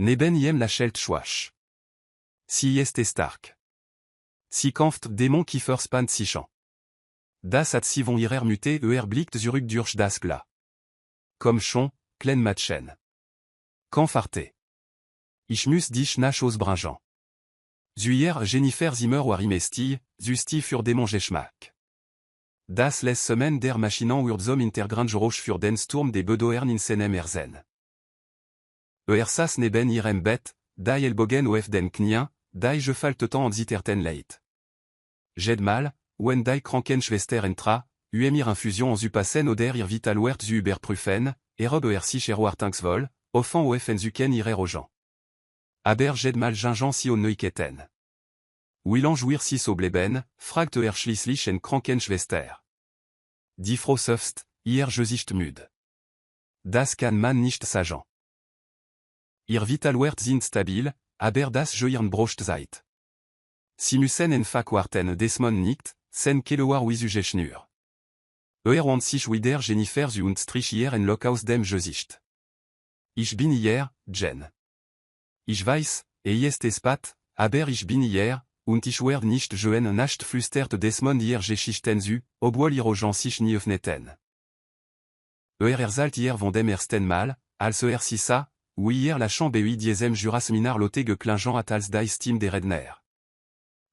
Neben iem la Schelt schwach. Si ist stark. Si kampft Dämon Kiefer span sichant. Das hat si von ihrer muté blickt zurück durch das glas. Comme schon, klein matchen. Quand farte. Ich muss dich nach ausbringen. Zuier Jennifer Zimmer warimesti, zusti für Dämon Geschmack. Das les Semaine der Maschinen zum Intergrandgeräusch für den Sturm des Bedoern in seinem Erzen. Ersas neben ihrem Bett, die Elbogen auf den Knien, die gefalteten an zitterten Leit. Jed mal, wenn die Krankenschwester entra, mir infusion en zupassen oder ihr Vitalwert zu überprüfen, ob sich erwartungsvoll, offan auf zuken ihrer Rogen. Aber jed mal gingan si on neuketen. Willan jouir si so bleben, fragt schließlich en Krankenschwester. Die Frau Söfst, ihr Gesicht müde. Das kann man nicht sagen. Ihr Vitalwert sind stabil, aber das Joirn brocht seit. Si müssen enfak warten Desmond nicht, sen kelewar wisu schnür. Und sich wieder Jennifer und strich hier en Lock aus dem Gesicht. Ich bin hier, Jen. Ich weiß, ist es pat, aber ich bin hier, und ich werd nicht joen nacht flüstert Desmond hier Geschichten zu, obwohl ihre Augen sich nie öffneten. Erzählt hier von dem ersten Mal, als sissa, oui hier la chambre diesem Jurasminar lotte geklingen hat als die Stimme der Redner.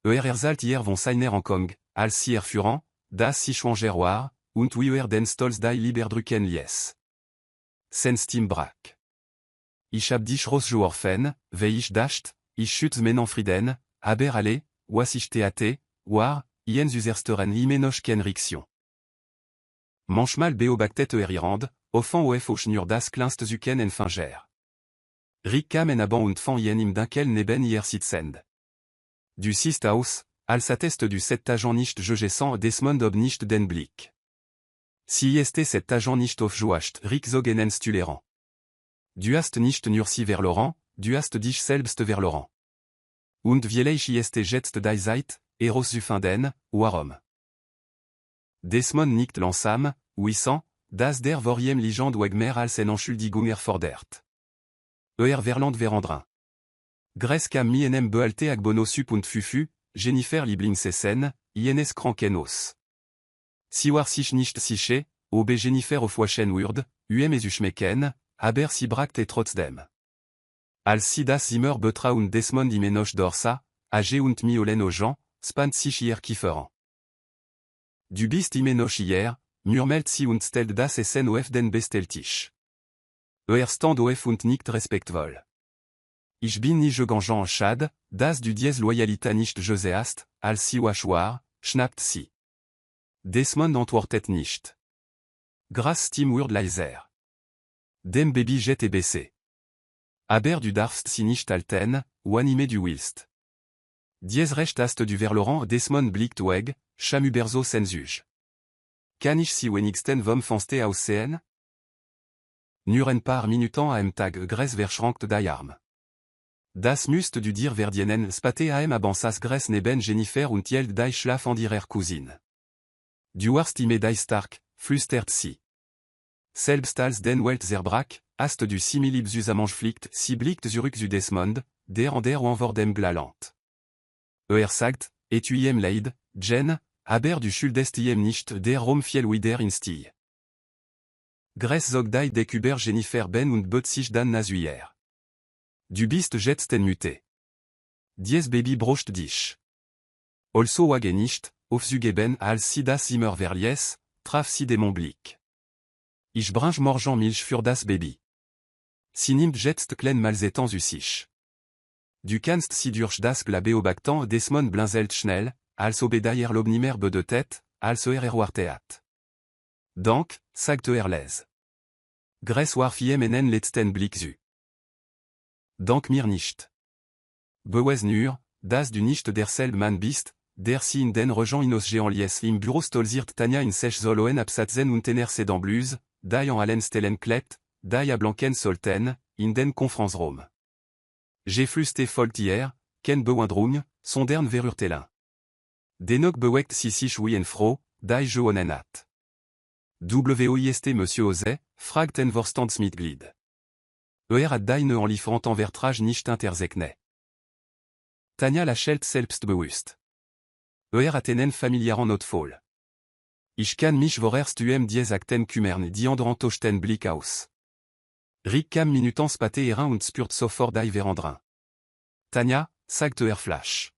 Erzählt hier von seiner Ankong, als sie erfuhren, dass sie schwanger war, und wie den Stolz die Liberdrücken lies. Sen Stimme brach. Ich hab dich rausgeworfen, wie ich dacht, ich schütz meinen Frieden, aber alle, was ich theate, war, ien usersteren imenoch ken Riction. Manchmal beobachtet erirand, offan of schnur das kleinst zuken en finger. Rickam en aban und fan ien im dunkel neben hier sitzend. Du siehst aus, als atteste du cet agent nicht jegesant Desmond ob nicht den Blick. Si este cet agent nicht aufjoacht Rick zogenens tulerant. Du hast nicht nur si vers Laurent, du hast dich selbst vers Laurent. Und vielleich ist jetzt die Zeit, eros zu finden, warum? Desmond nicht langsam, wissant, dass der voriem Legend wegmer als en Entschuldigung erfordert. Verland verandrin. Gres kam mi enem bealte ag bono sup und fufu, Jennifer Lieblingsessen, ienes krankenos. Si war sich nicht sicher, ob Jennifer auf waschen würde, es schmecken, aber si bragt trotzdem. Als si das Zimmer betra und Desmond imenoch dorsa, age und mi olen ogen, spant sich hier kieferen. Du bist imenoch hier, murmelt si und stelt das Essen auf den Besteltisch. Stand auf und nicht respektvoll. Ich bin nie gegangen schad, das du dies loyalita nicht geseast, als si waschwar, schnappt si. Desmond antwortet nicht. Grâce Stim wird leiser. Dem Baby jet baissé. Aber du darfst si nicht halten, animé du willst. Dies recht hast du vers Laurent Desmond blickt weg, chamuberzo sensuge. Kann ich si wenigsten vom Fenster aussehen? Nur ein paar Minuten am Tag Gres verschrankt die Arme. Das müsst du dir verdienen spate am abansas Gres neben Jennifer und jeld die Schlaf an ihrer Cousine. Du warst ime die stark, flüstert sie. Selbst als den Welt zerbrach, hast du similibsusamang fliegt si blickt zurück zu Desmond, der an der vor dem glalant. Sagt, tu iem leid, Jen, aber du schuldest iem nicht der fiel wieder in Stil. Gres zog die dekuber Jennifer ben und bot sich dann nazuier. Du bist jetzt en muté. Dies Baby brocht dich. Also wage nicht, aufzugeben als si das immer verlies, traf si Dämon Blick. Ich bringe morgen Milch für das Baby. Si nimmt jetzt klein malzetan zu sich. Du kannst si durch das Glas beobachten Desmond blinzelt schnell, als ob derrière l'obnimer be de tête, als erwartet. Donc, sagt les. Gres warf iem enen letzten Blick zu. Donc mir nicht. Bewes nur, dass du nicht derselbe Mann bist, der si in den Regen inosgeant lies im Büro stolziert Tanja in sech Zoloen absatzen und tener sedan bluse, die en allen stellen klebt, die a blanken solten, in den Konferenzraum. Geflüste folgt hier, ken bewandrung, sondern verurtelen. Denok bewegt si sich wie en froh, die je onen hat. WOIST Monsieur Ose, fragt en Vorstandsmitglied. Hat deine en liefrant Vertrag nicht interzekne. Tanja la Schelt selbstbewusst. Hat enen familiaran notfall. Ich kann mich vorerst dies akten kümmern die anderen tochten Blick aus. Rick kam minutans pate erin und spürt sofort die verandrin. Tanja, sagt Flash.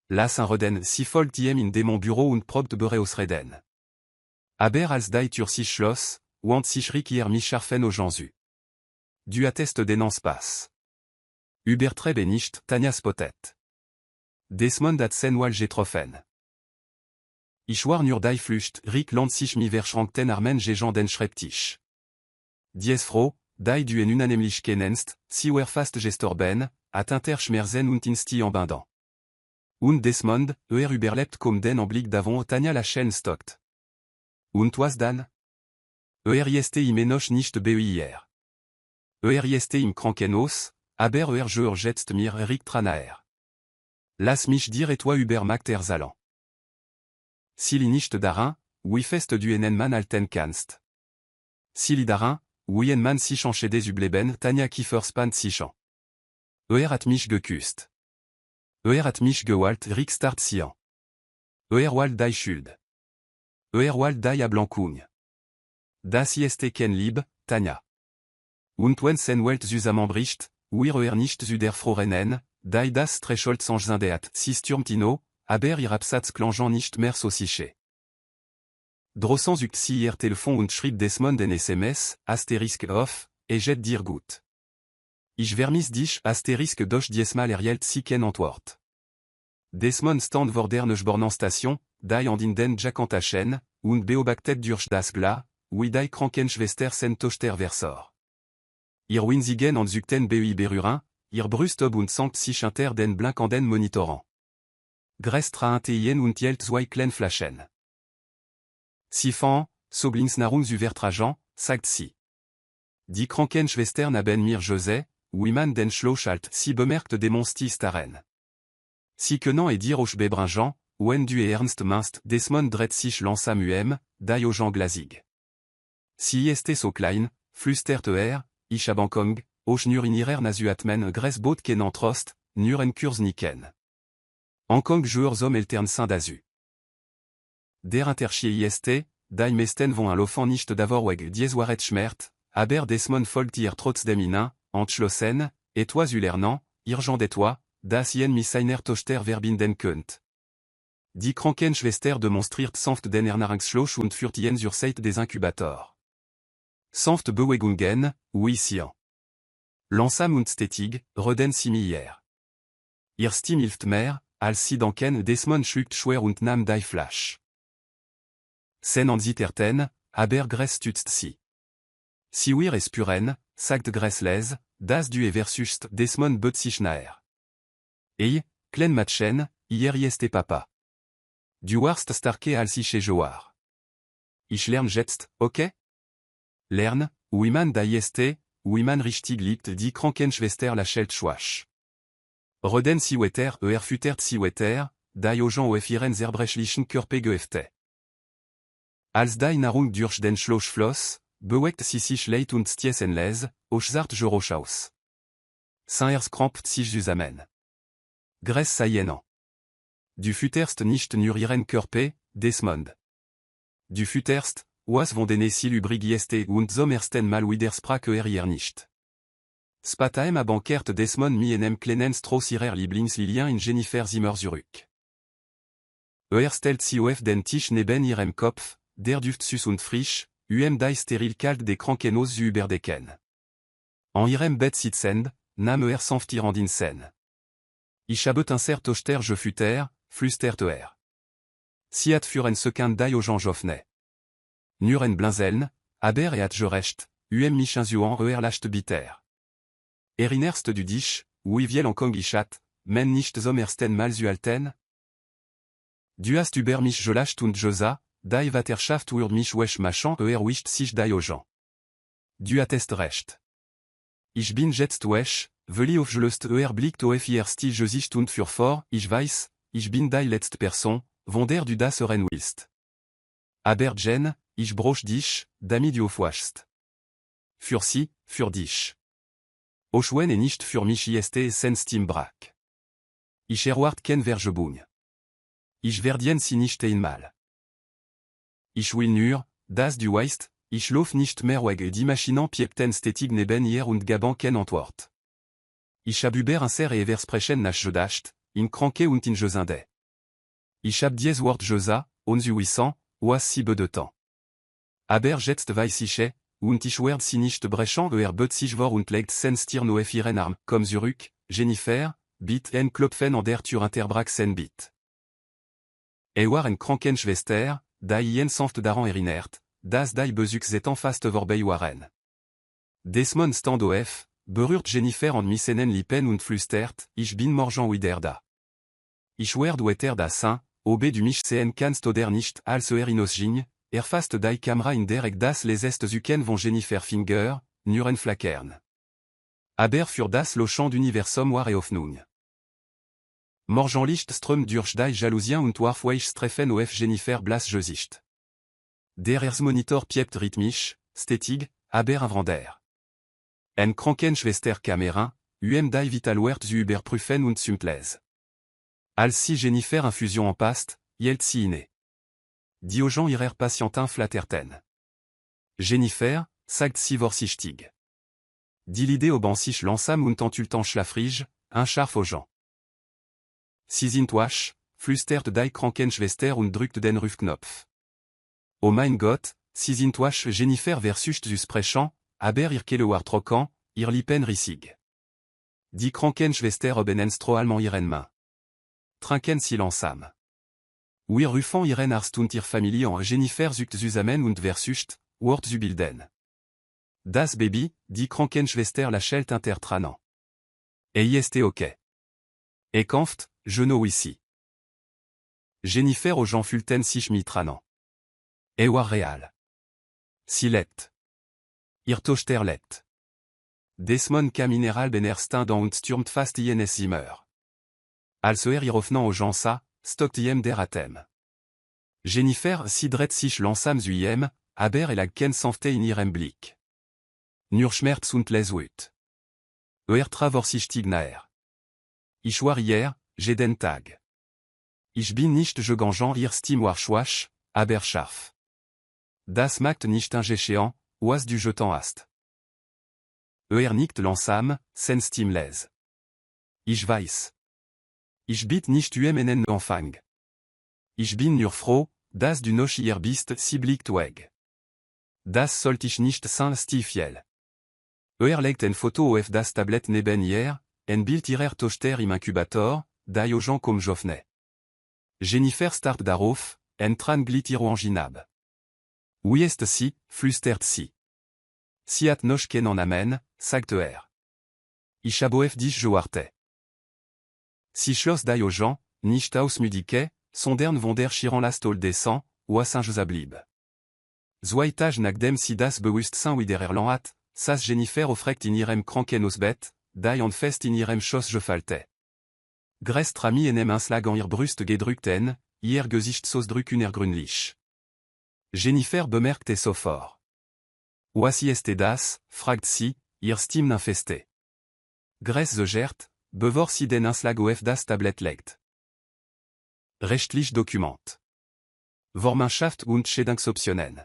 Las un reden si folgt in de mon bureau und probt bereus reden. Aber als die Tür sich schloss, und sich Rick mich scharfen au Jansu. Du attest denans pass. Übertrebe nicht, Tanja spottet. Desmond hat sen wal getroffen. Ich war nur die Flucht, Rick land sich mi verschrankten armen Jean den Schreibtisch. Dies froh, die du en unanimlich kennenst, si fast gestorben, at interschmerzen und insti en bindant. Und Desmond, überlebt comme den Anblick d'avant Tanja la Chaîne stockt. Und was dann? Ist im enoch nicht hier. Ist im Krankenhaus, aber je jetzt mir Rick tranaer. Lass mich dir et toi über Magter Zalan. Sili nicht darin, wie fest du enen man alten kannst. Sili darin, wie en man sichan des ubleben Tanja Kieferspan sichan. Hat mich geküsst. Hat mich gewalt Rick start sian. Wald die Schuld. Wald die Ablankung. Das ist ken lieb, Tanja. Und wenn sen Welt zusammen bricht, nicht der frorennen, die das Threshold sandeat sisturmtino, aber Absatz klangen nicht mehr so sicher. Drossens uct si Telefon und schrieb Desmond en SMS, asterisk off, jet dir gut. Ich vermis dich asterisk doch diesmal erjelt siken Antwort. Desmond stand vor der Bornanstation, die an den Jackantaschen, und beobachtet durch das Glas, wie die Krankenschwester sen tochter versor. Ihr winzigen an zukten berurin, ihr Brust ob und sankt sich inter den blinkenden Monitorant. Grestra intien und jelt zwei klein flaschen. Siefan, soblings narungs Vertragen, sagt sie. Die Krankenschwester haben mir Jose, wie man den Schloss alt si bemerkt demonsti staren. Si quenant et dir och bebringeant, wenn du ernst minst Desmond dret sich lansam die au Jean glazig. Si est so klein, flüstert ich abankong, och nur in ihrer nasuatmen Gressboot kenan trost, nur en kurs niken. Ankong joueurs hommes eltern saint d'azu. Der Interchier ist, die meisten von l'offan nicht d'avorweg dies waret schmert, aber Desmond folgt ihr trotzdem inin, entschlossen, et toi ulernant, irgent de toi, das jen mi seiner tochter verbinden könnt. Die Krankenschwester demonstriert sanft den Ernaringsschloss und führt jen zur Seite des Inkubator. Sanft Bewegungen, oui sian. Langsam und stetig, reden similaire. Ihr stimilft mehr, als sie danken Desmond schluckt schwer und nahm die Flash. Sen an zitterten, aber gress stützt sie. Si wir es puren, sagt Gressles, das du versus Desmond bet sich naer. Ei, klein matchen, hier este papa. Du warst starke als ich Joar. Ich lern jetzt, okay? Lern, wie man da este, wie man richtig liebt die Krankenschwester la Schelt schwasch. Reden si wetter futert si wetter, die Ojan oefiren zerbrechlichen Körpe geefte. Als die Narung durch den Schloss floss, bewegt sie sich leit und stiessen les, och zart Jorochaus. Saint krampft sich zusammen. Gress sayenant. Du futterst nicht nur ihren Körpe, Desmond. Du futterst, was von den Silubrig jeste und sommersten mal widersprach hier nicht. Spataem abankert Desmond mi enem kleinen Stross ihrer Lieblingslilien in Jennifer Zimmer zurück. Stellt sie auf den Tisch neben ihrem Kopf, der duft süß und frisch, die steril kalt des Krankenhaus überdecken. En ihrem Bett sitzend, nahm sanft irandinsen. Ich habe un cer tochter je futter, flüstert Si hat für ein Sekund die au Jean Joffne. Nur en blinzeln, aber hat je recht, mich insuant lacht bitter. Erinerst du dich, wie viel en kongichat, men nicht sommersten mal zu alten? Du hast über mich gelacht und Josa, die Vaterschaft urd mich wesch machan wischt sich die au Jean. Du hattest recht. Ich bin jetzt wesch, veli auf gelöst blickt auf ihr Stil Gesicht und für vor, ich weiß, ich bin die letzte Person, von der du das hören willst. Aber Jen, ich broch dich, damit du aufwachst. Für sie, für dich. Oschwen et nicht für mich ist sen Stimbrak. Ich erwart ken Vergebung. Ich werdien sie nicht einmal. Ich will nur, das du weißt, ich lauf nicht mehr weg d'imaginant piepten stetig neben hier und gaban ken Antwort. Ich hab über ein ser et versprechen nach gedacht, in kranke und in jesinde. Ich hab dies Wort jesa, 1100, oas si peu de temps. Aber jetzt weiß ich, und ich werd sie nicht brechen bet sich vor und legt sen stir no ihren Arm, comme Zurück, Jennifer, bit en klopfen an der Tür Interbrak sen bit. War en Krankenschwester, die jen sanft daran erinert, das die Bezug zetan fast vorbei waren. Desmond stand auf, berührt Jennifer an missenen lippen und flüstert, ich bin morgen wieder da. Ich werd weiter da sein, ob du mich sehen kannst oder nicht, als hinausging, fast die Kamera in der das les zuken von Jennifer Finger, nuren flackern. Aber für das Lochand d'Universum war Hoffnung. Morgenlicht ström durch die Jalousien und warf weich streffen auf Jennifer blas Gesicht. Der Monitor piept rhythmisch, stetig, aber invrander. En Krankenschwester Kamera, die Vitalwert zu überprüfen und Symples. Als si Jennifer infusion en past, yelt si inné. Diogen ihrer Patientin flatterten. Jennifer, sagt si vorsichtig. Dilide au sich langsam und entultant schlafrige, un scharf aux gens. Sie sind wasch, flüstert die Krankenschwester und drückt den Rufknopf. Oh mein Gott, sie sind wasch Jennifer versus zu sprechen, aber ihr Kelewar trocken, ihr Lippen rissig. Die Krankenschwester obenen stroalman ihren Main. Trinken si langsam. Wir rufen ihren Arzt und ihr Familie en Jennifer zusammen und versucht, Wort zu bilden. Das Baby, die Krankenschwester lächelt intertranant. Ist ok. Kampft, je know ici. Jennifer aux gens fulten sich mitranant. War real. Si lett. Ihr Tochter lett. Desmond kam mineral benerstand und stürmt fast ienes Zimmer. Als ihr offnant aux gens ça, stockt iem der Atem. Jennifer sidret sich langsam zu iem, aber ken sanfte in ihrem Blick. Nur Schmerz und les Wut. Travorsichtig naer. Ich war hier, jeden Tag. Ich bin nicht gegangen ihr Stim war schwach, aber scharf. Das macht nicht ingéchéant, was du jetant hast. Nicht langsam, sen Stim les. Ich weiß. Ich bit nicht en Anfang. Ich bin nur froh, dass du noch hier bist si blickt weg. Das sollte ich nicht sein stifiel. Legt en Foto auf das Tablet neben ihr, en Bild ihrer Tochter im Inkubator, die aux gens comme Joffne. Jennifer start darauf, en tran glit ihro anginab. Wie ist sie, flüstert sie. Si hat noch ken en amen, sagt Ich habe auf dich gewartet. Si schloss die aux gens, nicht ausmüdike, sondern von der Chiran lastol descend, was blieb. Zweitage nagdem si das Bewusstsein wider hat, sas Jennifer offrekt in ihrem Krankenhausbett, die en fest in ihrem Schoss gefalte. Grest rami enem Inslag an ihr Brust gedrückten, ihr Gesicht sosdrücken grünlich. Jennifer bemerkt sofort. Was ist das, fragt sie, ihr Stim infeste. Gress gert, bevor sie den Inslag auf das Tablet legt. Rechtlich Dokument. Vormannschaft und Schädungsoptionen.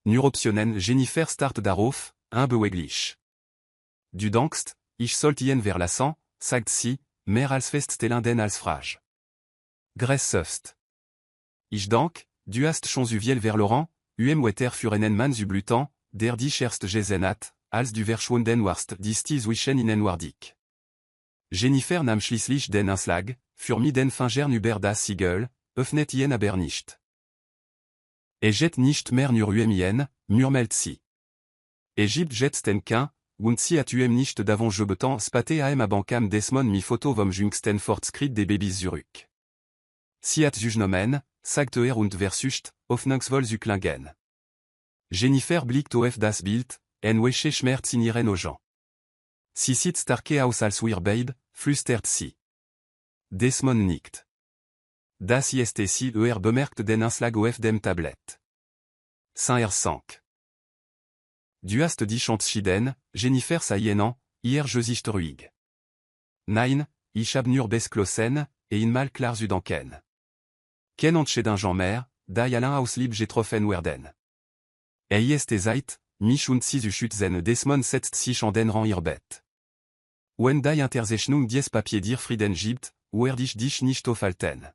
Nur Optionen Jennifer start darauf, beweglich. Du denkst, ich sollte ihn verlassen, sagt sie, mehr als feststellen als Frage. Gress söfst. Ich denk, du hast schon zu viel verloren, weiter für einen Mann zu blüten, der dich erst gesehen hat, als du verschwunden warst, die zwischen ihnen wardig. Jennifer nahm schließlich den Anschlag, für den Fingern über das Siegel, öffnet ihn aber nicht. Jet nicht mehr nur ien, murmelt sie. Gibt jetzt den kein, und sie hat nicht davon gebetan spate am bankam Desmond mi Foto vom jüngsten Fortschritt des Babys zurück. Sie hat zugenommen, sagt und versucht, hoffnungsvoll zu klingen. Jennifer blickt auf das Bild, en weche Schmerz in ihren Augen. Sie sieht starke aus als wir beid, flüstert sie. Desmond nickt. Das ist si bemerkt den Anschlag auf dem Tablet. 5 Du hast dich entschieden, Jennifer sayenant, hier je sich ruhig. Nein, ich hab nur Besklossen, et in mal klar Zudanken. Ken entscheden Jean-Mer, die Alain auslieb getroffen werden. Ist Zeit, mich und sie schützen Desmond setzt sich an den Rang ihr Bett. Wenn die Interzeichnung dies Papier dir Frieden gibt, dich nicht aufhalten.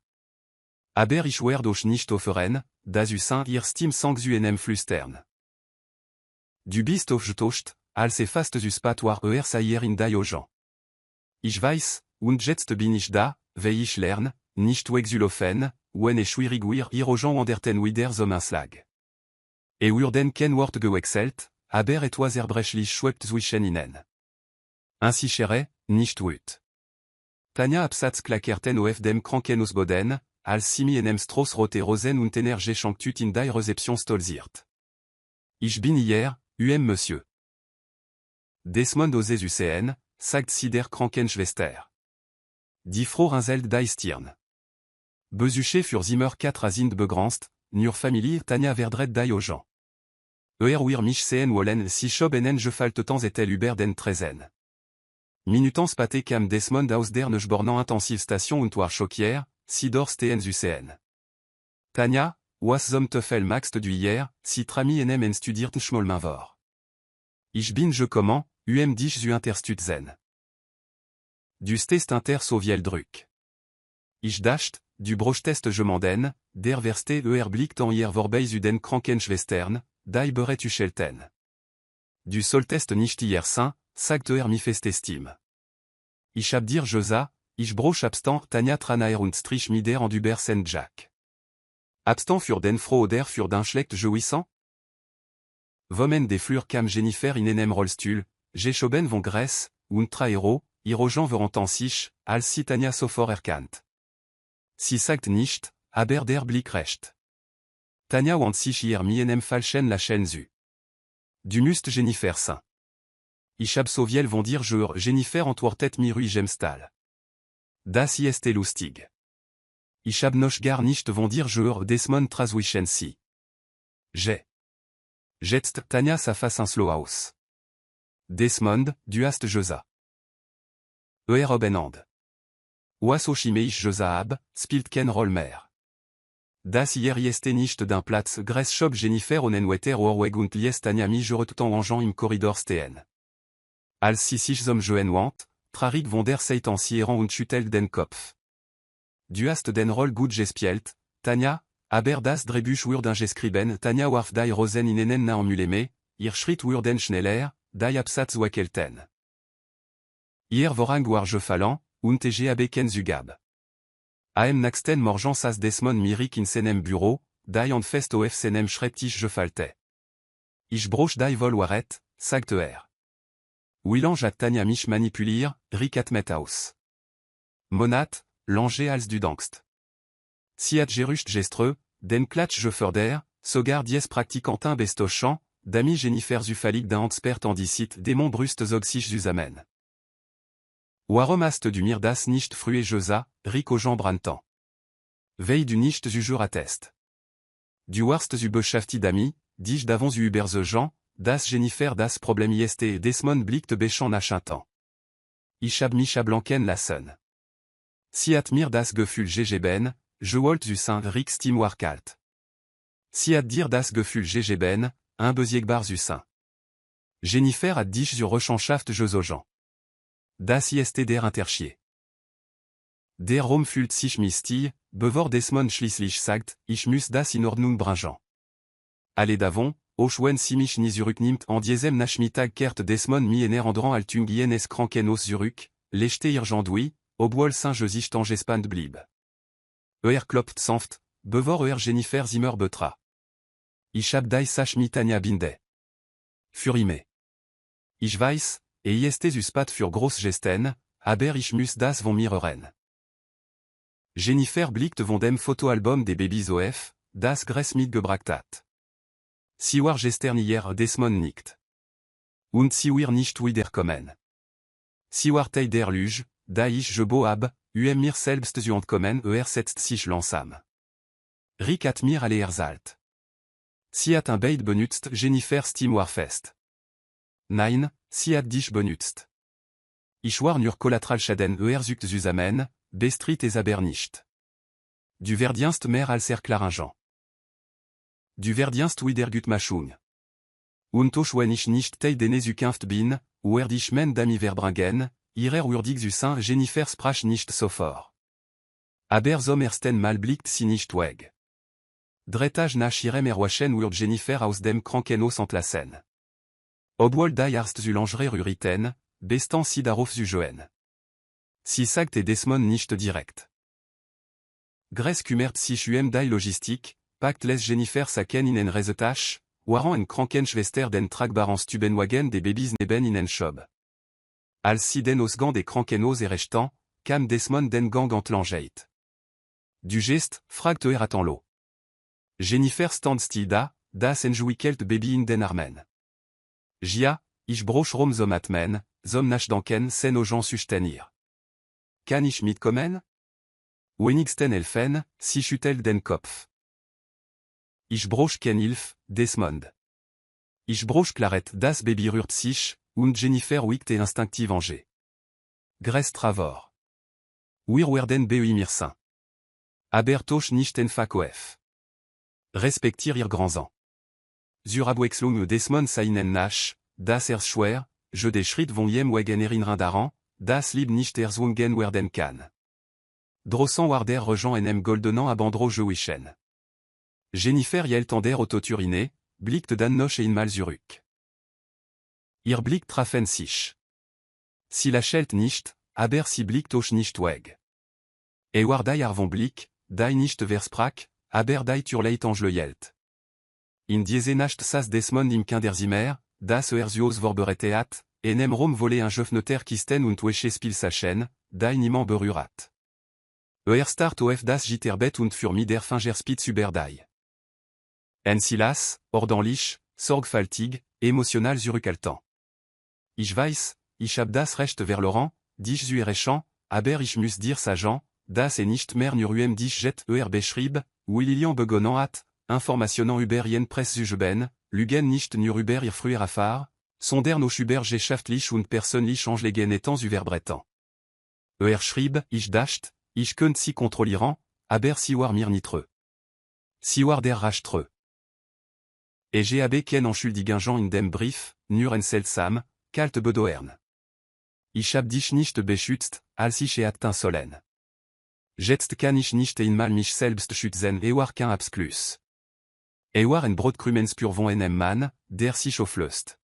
Aber ich euch nicht offeren, das sein ihr Stimme sans flüstern. Du bist aufgetauscht, als fast Spat war sair in die Augen. Ich weiß, und jetzt bin ich da, weil ich lerne, nicht wegzulaufen, wenn ich schwierig ihr Augen anderten wieder Sommerslag. Urden ken wort gewechselt, aber etwas erbrechlich schwebt zwischen ihnen. Ainsi chere, nicht wut. Tanja Absatz klackerten auf dem Krankenhausboden, als simi enem Stross rote Rosen und Energie schanctut in die Rezeption stolziert. Ich bin hier, Monsieur. Desmond oses UCN, sagt sie der Krankenschwester. Die Frau Rinzelt die Stirn. Besuche für Zimmer 4 sind begrenzt, nur Familie Tanja verdret die Augen. Wir mich sehen wollen si schob enen je falte temps etel über den Trezen. Minutans pate kam Desmond aus der Neubornant Intensivstation und war schockier, si dor stehen UCN. Tanja, was zum Teufel maxst du hier, si trami enem en studiert schmolmin vor. Ich bin je comment, dich zu interstutzen. Du stest inter soviel drück. Ich dacht, du brochtest je manden, der verste blickt en hier vorbei zu den Krankenschwestern, die beret schelten. Du solltest nicht hier sein, sagt mi festestim. Ich hab dir Josa, ich broch abstant Tanja tranaer und strich mider en duber sen Jack. Abstant für den Frau oder für den schlecht jouissant? Vomen des fleurs kam Jennifer in enem Rollstuhl, geschoben von Grèce, und traero, irogen veront sich, als si Tanja sofort erkannt. Sie sagt nicht, aber der Blick recht. Tanja want sich hier mi enem falschen lachen zu. Du musst Jennifer sein. Ich hab so viel von dir Jennifer antwortet mir ruhig Gemstal. Das ist lustig. Ich hab noch gar nicht von dir Desmond traswischen si. Jetzt Tanja sa face un slow house. Desmond, du hast Josa. Obenand. Was chimeich Josa hab, spielt ken Rollmer. Das hier ist nicht d'un Platz Gress Shop Jennifer onenwetter Orweg und liest Tanja mi tout en rangeant im Korridor stehen. Als si sich zum Joen want, trarig von der Seitensieren und schüttelt den Kopf. Du hast den Roll gut gespielt, Tanja, aber das Drehbuch wurde geschrieben Tanja warf die Rosen in enen na muleme, ihr Schritt wurden schneller, die Absatz wackelten. Ihr vorang war gefallen, und hab ken zugab. Am nächsten Morgen saß Desmond mirik in seinem Büro, die an fest auf seinem Schreibtisch gefalte. Ich broch die wohl waret, sagte Willange hat Tanja mich manipulier, ricat met aus. Monat, lange als du dankst. Si hat gerucht gestreux, den klatsch je förder, sogar dies Praktikantin bestochant, d'ami Jennifer zufalig d'un Handspert andicit démon brust zog sich zusammen. Warum hast du mir das nicht früher Josa, ric aux jambes brantant. Veille du nicht zu jour attest. Du warst zu beschäftigt d'ami, dich d'avons über the Jean, das Jennifer das Problem ist Desmond blickt béchant nachintant. Ich hab mich blanken lassen. Si hat mir das Gefühl gegeben, je wollt zu sein Rick Steam war kalt. Si hat dir das Gefühl gegeben, un beziehbar zu sein. Jennifer hat dich zu Rechenschaft gesogen. Das ist der Unterschied. Der Raum fühlt sich mistig, bevor Desmond schließlich sagt, ich muss das in Ordnung bringen. Alle davon, auch wenn sie mich nie zurücknimmt an diesem Nachmittag kehrt Desmond mi ener andran altungien es Krankenhaus zurück, lechte ihr Jandui, obwohl Saint-Josich gespannt blieb. Klopft sanft, bevor Jennifer Zimmer betra. Ich hab die Sach mit Tanja binde. Furime. Ich weiß, ist Spat für groß Gesten, aber ich muss das von mir hören. Jennifer blickt von dem Fotoalbum des Babys auf, das Gress mitgebracht hat. Sie war gestern hier Desmond nicht. Und sie wir nicht wiederkommen. Sie war Teil der Lüge, die ich hab, mir selbst zu entkommen setzt sich langsam. Rick hat mir alle erzählt. Sie hat ein Beid benutzt Jennifer Steam war fest. Nein, sie hat dich benutzt. Ich war nur Collateralschaden zugt zusammen, bestrit es aber nicht. Du verdienst mehr als Erklaringen. Du verdienst Wiedergutmachung. Und auch wenn ich nicht Teil deiner Zukunft bin, werd ich mein Dami verbringen, ihrer würdig zu sein Jennifer sprach nicht sofort. Aber zum ersten Mal blickt sie nicht weg. Dretage nach ihrem Erwachen wird Jennifer aus dem Krankenhaus entlassen. Obwohl die Arzt zu Langere ruriten, bestan sie darauf zu joen. Sie sagte Desmond nicht direkt. Gres kümmert sich die Logistik, packt les Jennifer saken in en Reisetasche, waren en Krankenschwester den tragbaren Stubenwagen des Babys neben in en Schob. Als sie den Ausgang des Krankenhaus errichten, kam Desmond den Gang entlanget. Du geste, fragt attend Jennifer stand still da, das enjuikelt Baby in den Armen. Gia, ich broch rom zum Atmen, zum Nachdenken sen aux gens sustenir. Kann ich mitkommen? Wenigsten helfen, si schüttelt den Kopf. Ich broch ken Hilf, Desmond. Ich broch Clarette das Baby rührt sich, und Jennifer wickt instinktiv Angers. Gres travor. Wir werden beimir aber toch nicht en Fakoef. Respektier ihr Grands. Zur Abwechslung Desmond seinen nach, das schwer, je des Schritt von jem wegen erinnernd daran, das Lieb nicht erzwungen werden kann. Drossan warder rejoint enem goldenan abandro je wischen. Jennifer jeltander autoturine, blickt dann noch einmal zurück. Ihr Blick trafen sich. Sie lächelt nicht, aber sie blickt auch nicht weg. War die Arvon Blick, die nicht versprach, aber die turleit angejelt. In diese Nacht saß Desmond im Kinderzimmer, das Erzuos vorbereitet, enem Rom volle un Jeffneter Kisten und Weche Spielsachen, die niemand berührt. Start auf das Gitterbett und für der Fingerspitz über die. En Silas, ordentlich, sorgfältig, emotional zurückhaltend. Ich weiß, ich hab das Recht verloren, dich zu erreichen, aber ich muss dir sagen, dass nicht mehr nur dich jet beschrieb, où Lilian begonnen hat, informationen über jen Presse zuben, Lugen nicht nur über ihr früher Erfahrung, sondern auch über geschäftlich und persönlich Angelegenheiten überbreiten. Schrieb, ich dacht, ich könnte sie kontrollieren, aber sie war mir nicht treu. Sie war der rasch treu. J'ai habe ken entschuldigen in dem Brief, nur en seltsam, kalt bedoern. Ich hab dich nicht beschützt, als ich atteint sollen. Jetzt kann ich nicht einmal mich selbst schützen war kein Abschluss. War en Brotkrümenspur enem Mann, der sich auflöst.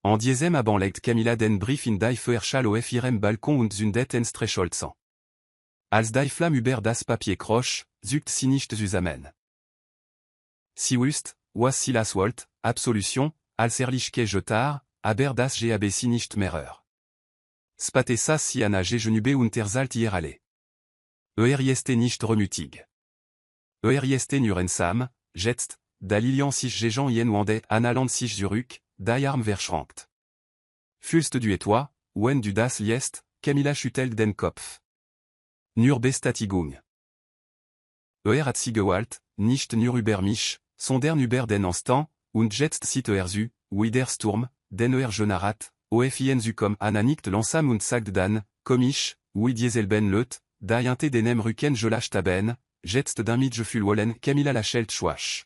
En diesem Abend legt Camilla den Brief in die Feuerschale auf ihrem Balkon und zündet en Streichholzen. Als die Flamme über das Papier kroch, zuckt sie nicht zusammen. Sie wusste, was sie las wollt, Absolution, als erlichke jetar, aber das gab sie nicht mehr. Spatessa si ana genube und erzalt ihr alle. Jeste nicht remutig. Jeste nur ensam, jetzt, da Lilian sich gegen jen wande analand sich zurück, die Arm verschränkt. Fühlst du etwa, wenn du das liest, Camilla schüttelt den Kopf. Nur Bestatigung. Hat sie gewollt, nicht nur über mich, sondern über den Instant, und jetzt sieht zu, wie der Sturm, den genarat, ofien zukom ananikt langsam und sagt dann, komisch, wie dieselben Leut, die inte denem Rücken gelast haben, jetzt damit gefühl wollen Camilla lachelt schwach.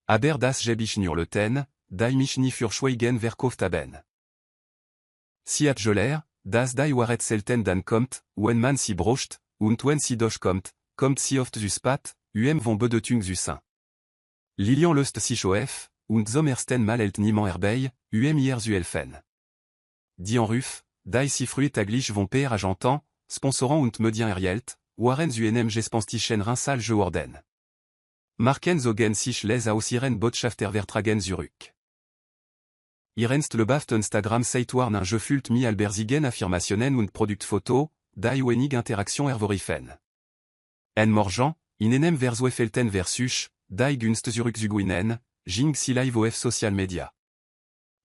Aber das geb ich nur Leuten, die mich nie für schweigen verkauft haben. Sie hat geler, dass die Wahrheit selten dann kommt, wenn man sie brocht, und wenn sie durchkommt, kommt sie oft zu spät, von Bedeutung zu sein. Lilian löst sich auf, und zum ersten Mal hält niemand herbei, ihr zu helfen. Die en Ruf, die sie früh taglich von per agentan, sponsoran und medien erhielt, waren zu einem gespenstische Rinsal geworden. Marken zogen sich les aus ihren Botschafter vertragen zurück. Irenst lebaft Instagram-Seite warn un gefüllt mi alberzigen Affirmationen und Produktfoto, die wenig Interaktion ervorifen. En morgen, in einem Versuefelten versus, die Gunst zurückzuguinen, jing si live auf Social Media.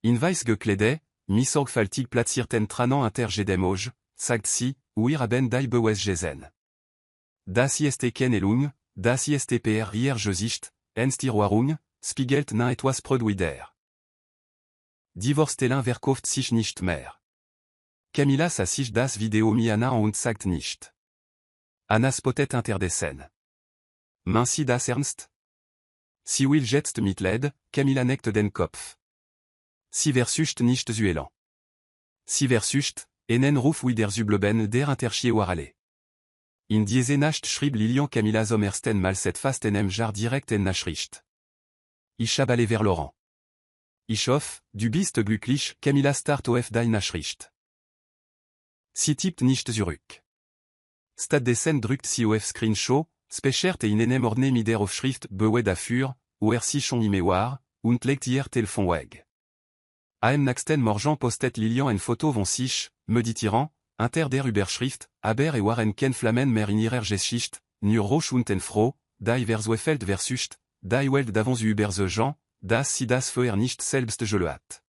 In weiß gekleidet, mi sorgfältig platzierten tranan intergedemoj, sagt sie, wir haben die bewes gesen. Das ist ken elung, das ist per ihr Gesicht, Enstirwarung, spiegelt na etwas Produider. Divorctelin verkauft sich nicht mehr. Camilla sa sich das Video mi Anna und sagt nicht. Anna spottet interdessen. Minci das Ernst? Si will jetzt Mitleid, Camilla neckt den Kopf. Si versucht nicht zuelan. Si versucht, enen ruf wider Zubleben der Interchie warale. In diese Nacht schrieb Lilian Camilla zum ersten Mal cette fast enem Jar direkt en Nachricht. Ich habe alle vers Laurent. Ich hoffe, du bist glücklich, Camilla start auf deine Nachricht. Sie tippt nicht zurück. Stattdessen drückt sie auf Screenshot, speichert in einem Ordner mit der Aufschrift Bewed dafür, er sich schon im Mémoire, und legt ihr Telefon weg. Am nächsten Morgen postet Lilian en Foto von sich, me dit-il, inter der Überschrift, aber waren ken Flammen mehr in ihrer Geschichte, nur Roch und en Froh, die Verswefeld versucht, die Welt d'avance über the Jean, das sie das Feuer nicht selbst geloat.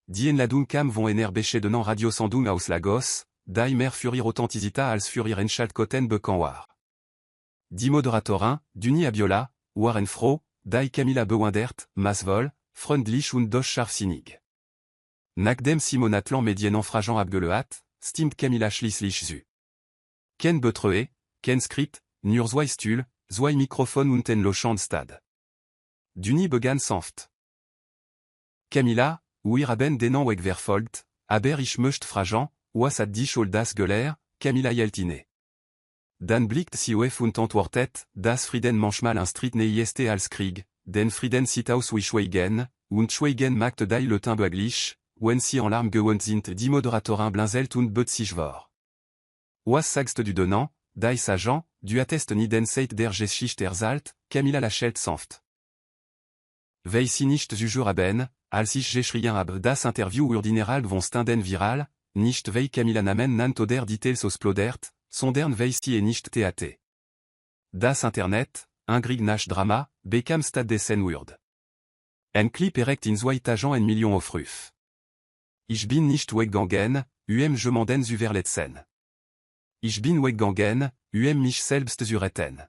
Die en ladun kam von ener beschedenan Radio Sandung aus Lagos, die mer furir authenticita als furir en Schaltkoten bekan war. Die Moderatorin, Duni Abiola, waren Froh, die Camilla bewandert, Masvol, freundlich und doch scharfsinnig. Nachdem Simonatlan medien enfrageant abgeloat, stimmt Camilla schließlich zu. Ken betreue, ken Skript, nur zwei Stuhl, zwei Mikrofon und en Lochand Stad. Duni begann sanft. Camilla, wir haben den Weg verfolgt, aber ich möchte fragen, was hat dich all das gelehrt, Camilla Yeltine. Dan blickt sie auf und antwortet, das Frieden manchmal ein Streit ne ist als Krieg, den Frieden sieht aus wie Schweigen, und Schweigen macht die Leute beglich, wenn sie en Larm gewohnt sind die Moderatorin blinzelt und böt sich vor. Was sagst du denen, die sagen, du attest nie den Seit der Geschichte erzählt, Camilla lächelt sanft. Weil sie nicht zu haben, als ich geschrien habe das Interview ordinal von standen viral, nicht weil Camilla namen nannt oder Details ausplodert, sondern weil sie nicht theate. Das Internet, un Grieg nach Drama, bekam stattdessen weird. En Clip erect in zwei Tagen en Million aufruf. Ich bin nicht weggegangen, je m'enden überletzen. Ich bin weggegangen, mich selbst retten.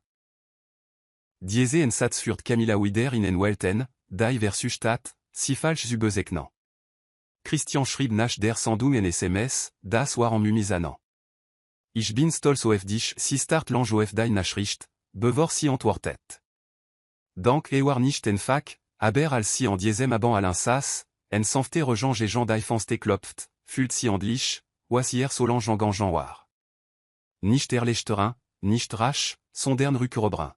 Diese en Satz führt Camilla wieder in en Welten, die versucht, si falsch zu bezeichnen. Christian schrieb nach der Sendung en SMS, das war en mumisanan. Ich bin stolz auf dich, si start lange auf deine Nachricht, bevor sie antwortet. Dank war nicht en Fak, aber als sie en diesem Abend Alain Sass, en sanfte rejange et Jean d'Aifanste klopft, fühlt sie endlich, was hier Solange engageant war. Nicht erleichtern, nicht rasch, sondern rückerobern.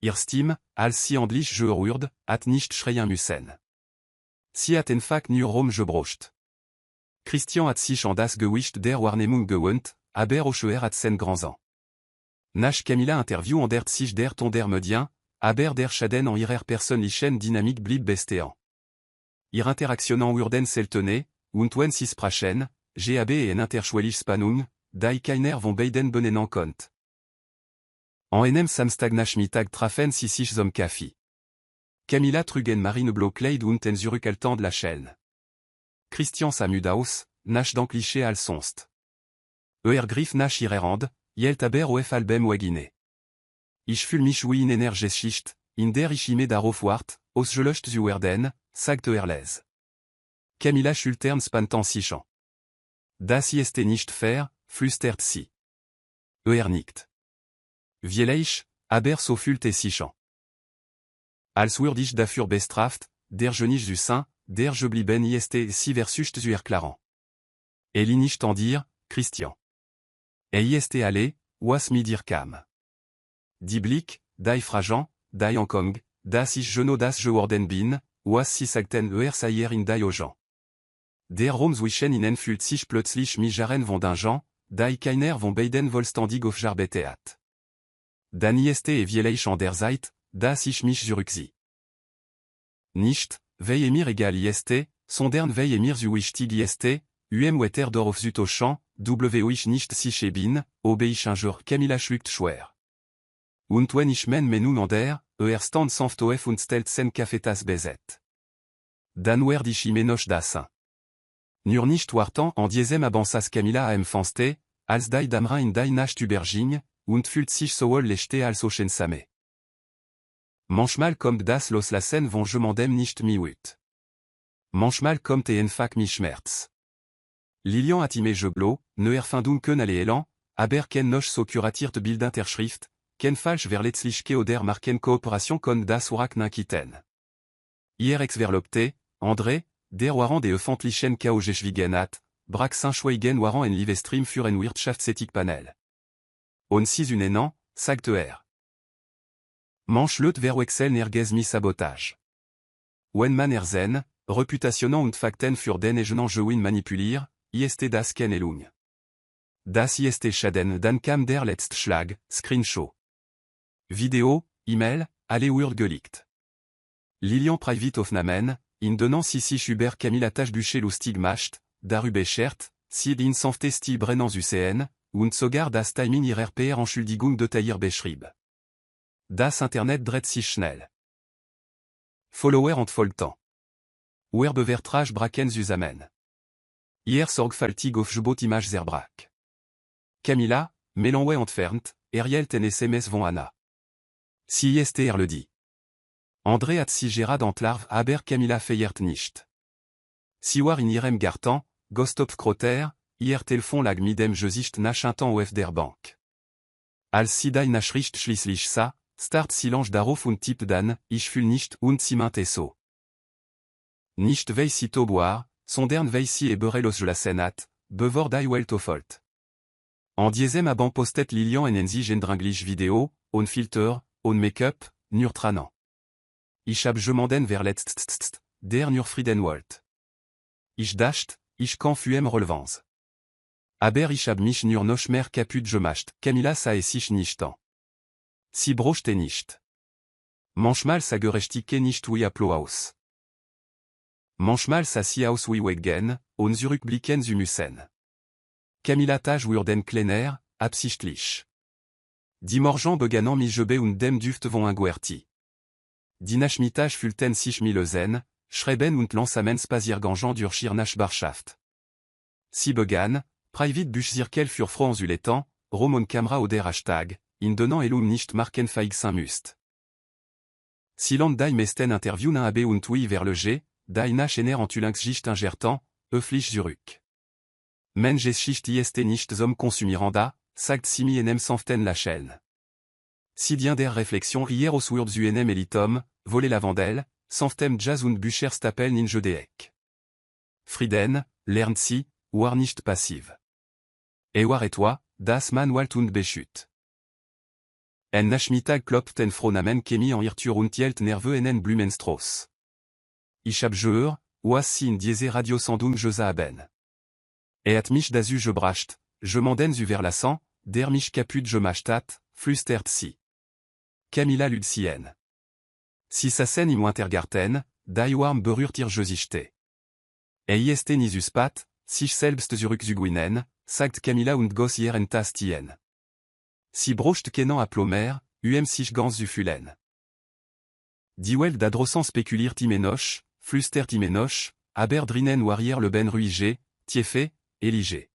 Ihr Stimme, als sie endlich gehört, hat nicht schreien müssen. Sie hat en Fak nur gebrocht. Christian hat sich an das Gewicht der Wahrnehmung gewohnt, aber auch hat sen Grands. Nach Camilla Interview ändert sich der Ton der Medien, aber der Schaden en ihrer persönlichen Dynamik blieb bestehen. Ihr Interaktionen wurden seltener, und wenn sie sprachen, gab en interschwellige Spannung, die keiner von beiden benennen konnte. En enem Samstag Nachmittag trafen sie sich zum Kaffee. Camilla trug en Marineblå-Kleid und en zurückhaltend lächeln. Christian samut aus, nach dankliche als sonst. Griff nach ihrer Hand, hielt aber auf Albem wegine. Ich fühl mich wie in einer Geschichte, in der ich immer darauf wart, ausgelöscht zu werden, sagt les. Camilla schultern spantant sich an. Das ist nicht fair, flüstert sie. Nickt. Vielleicht, aber so fühlt sich an. Als würde ich dafür bestraft, der je nicht zu sein, der je blieben ist si versucht zu erklären. Nicht en dire, Christian. Ist allé, was mir dir kam. Die Blick, die Fragen, die Ankong, das ich no das geworden bin, was sie sagten sayer in die Augen. Der Raum zwischen ihnen fühlt sich plötzlich mich jaren von den Gens, die keiner von beiden vollständig aufgearbeitet hat. Dann ist vielleicht an der Zeit, dass ich mich zurückziehe. Nicht, weil mir egal ist, sondern weil mir so wichtig ist, wetter darauf zu tauschen, ich nicht sicher bin, ob ich ein jour Camilla schluckt schwer. Und wenn ich mein Menü ander, stand sanft auf und stellt sen Kaffeetasse bezet. Dann werd ich immer noch das. Nur nicht warten an diesem Abensas Camilla empfanste, als die Damra in die Nacht überging, und fühlt sich sowohl lechte als auch einsame. Manchmal kommt das Loslassen von jemandem nicht mieux. Manchmal kommt einfach mi Schmerz. Lilian atime Jeblo, ne erfindunken alle Elan, aber ken noch so kuratiert Bildinterschrift, ken falsch verletzliche oder marken Kooperation kon das Urak Ninkiten. Hier ex verlopte, André, der Waran de Efantlichen Kaogeschwigenat, Brak Saint-Schweigen Waran en Livestream für en Wirtschaftsethik-Panel. On 6 unenan, sagt er. Manche leut ver Wexel nergez mi sabotage. Wenman erzen, reputationnant und Fakten für den Egenan Jewin manipulier, ist das ken elung. Das ist Schaden dann kam der letzte Schlag, Screenshot. Vidéo, email, alle wird gelikt. Lilian private Aufnahmen, in donnant si Hubert Camilla Tache Bûcher lustig macht, darüber schert, si in sanfte sti brennans UCN, und sogar das Timing ihrer PR Entschuldigung de Taïr beschrieb. Das Internet dreht sich schnell. Follower entfolgtant. Werbevertrag braken zusammen. Hier sorgfältig auf Jebot image zerbrak. Camilla, Mélanway entfernt, Ariel ten SMS von Anna. Si ist le dit. André hat si Gerard entlarv aber Camilla feiert nicht. Si war in irem gartan, Gostop Kroter, hier Telefon lag midem Gesicht nachintan auf der Bank. Als si dein Nachricht schließlich sa, start silence darauf und Tipp dan, ich fühl nicht und si meinte so. Nicht vei si to boire, sondern vei si e berelos je la senat, bevor die Welt offolt. En diesem aban postet Lilian en enzi gendringlich Video, on Filter, on Make-up, nur tranan. Ich hab jemanden verletzt, der nur Frieden wollt. Ich dacht, ich kann fuem relevans. Aber ich hab mich nur noch mehr kaputt gemacht, Camilla sa es sich nicht an. Si brochte nicht. Manchmal sa gerechtige nicht wie Applaus. Manchmal sa si aus wie wegen, on zurückblicken zu müssen. Camilla Tage wurden kleiner, absichtlich. Die Morgen begannen mi jebe und dem Duft von Anguerti. Die Nachmittag füllten sich mi Lösen, Schreiben und Lansamen Spaziergangen durch ihre Nachbarschaft. Si begann, private Buchzirkel für Frauen Zuletan, Romon Camera oder Hashtag, in donnant elum nicht marken feig saint must. Si land die mesten interview na abe und oui vers le G, die nach ener antulinx gicht ingertan, öfflich zurück. Men geschicht ist nicht zum Konsumiranda, sagt simi enem sanften la chaîne. Si dien der Reflexion hier aus Wurd zu enem elitom, voler la Vandelle, sanftem jazz und Bücher stapeln in Jodeek. Frieden, lernt si, war nicht passiv. War et toi, das man walt und beschüt. En Nachmittag klopft en Fronamen Kemi en Irtur und Jelt nerveux en Blumenstrauss. Ich hab gehört, was si in diese Radiosendung Josa haben. Hat mich dazu gebracht, je manden zu verlassen, der mich kaput gemachtat, flüstert si. Camilla Lucien. Si sa scène im Wintergarten, die warm berührt ihr Gesichte. Ist nicht uspat, sich selbst zurückzugewinnen, sagt Camilla und goss ihr entastien. Si brocht kenan a plomer, sich ganz zu fühlen. Die Welt d'adrosan spekuliert imenoch, flüstert imenoch, aber drinnen warrier le ben ruige, tiefe, elige.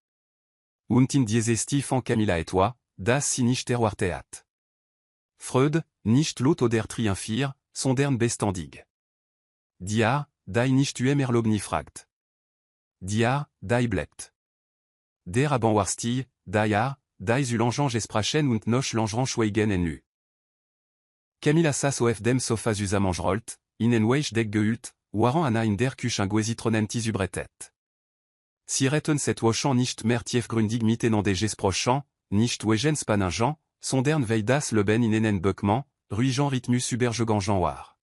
Und in diese Stiefan Camilla et toi, das si nicht erwartet. Freud, nicht lot oder triumphir, sondern bestandig. Diar, die nicht erlobni fragt. Diar, die bleibt. Der abanwarstig, diar, die zu l'engean gesprachen und noch l'engean schweigen en nu. Camilla sas auf dem Sofa zusammengerolt, in en weich deck gehüllt, waran Anna in der Küche ein Guesitronen tisubretet. Si retten set wochen nicht mehr tiefgründig mitenan des gesprochen, nicht wegen spaningen, sondern weil das Leben in enen Böckman, ruigeant Rhythmus übergegangen war.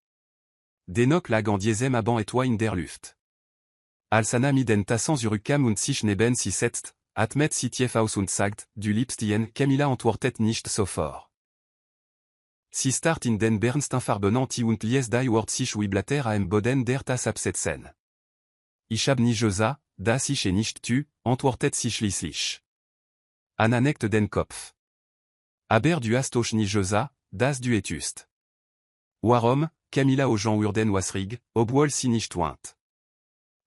Dennoch lag en diesem Abend etwa in der Luft. Als Anna mit den Tassen zurückkam und sich neben sie setzt, atmet sie tief aus und sagt, du liebst ihn, Camilla antwortet nicht sofort. Sie start in den Bernsteinfarbenanti und lies die Wort sich wie Blatter am Boden der Tasse absetzen. Ich hab nie gesagt, dass ich nicht tu, antwortet sie schließlich. Anna neckt den Kopf. Aber du hast auch nie gesagt, dass du etust. Warum, Camilla au Jean Urden wasrig, obwohl sie nicht want.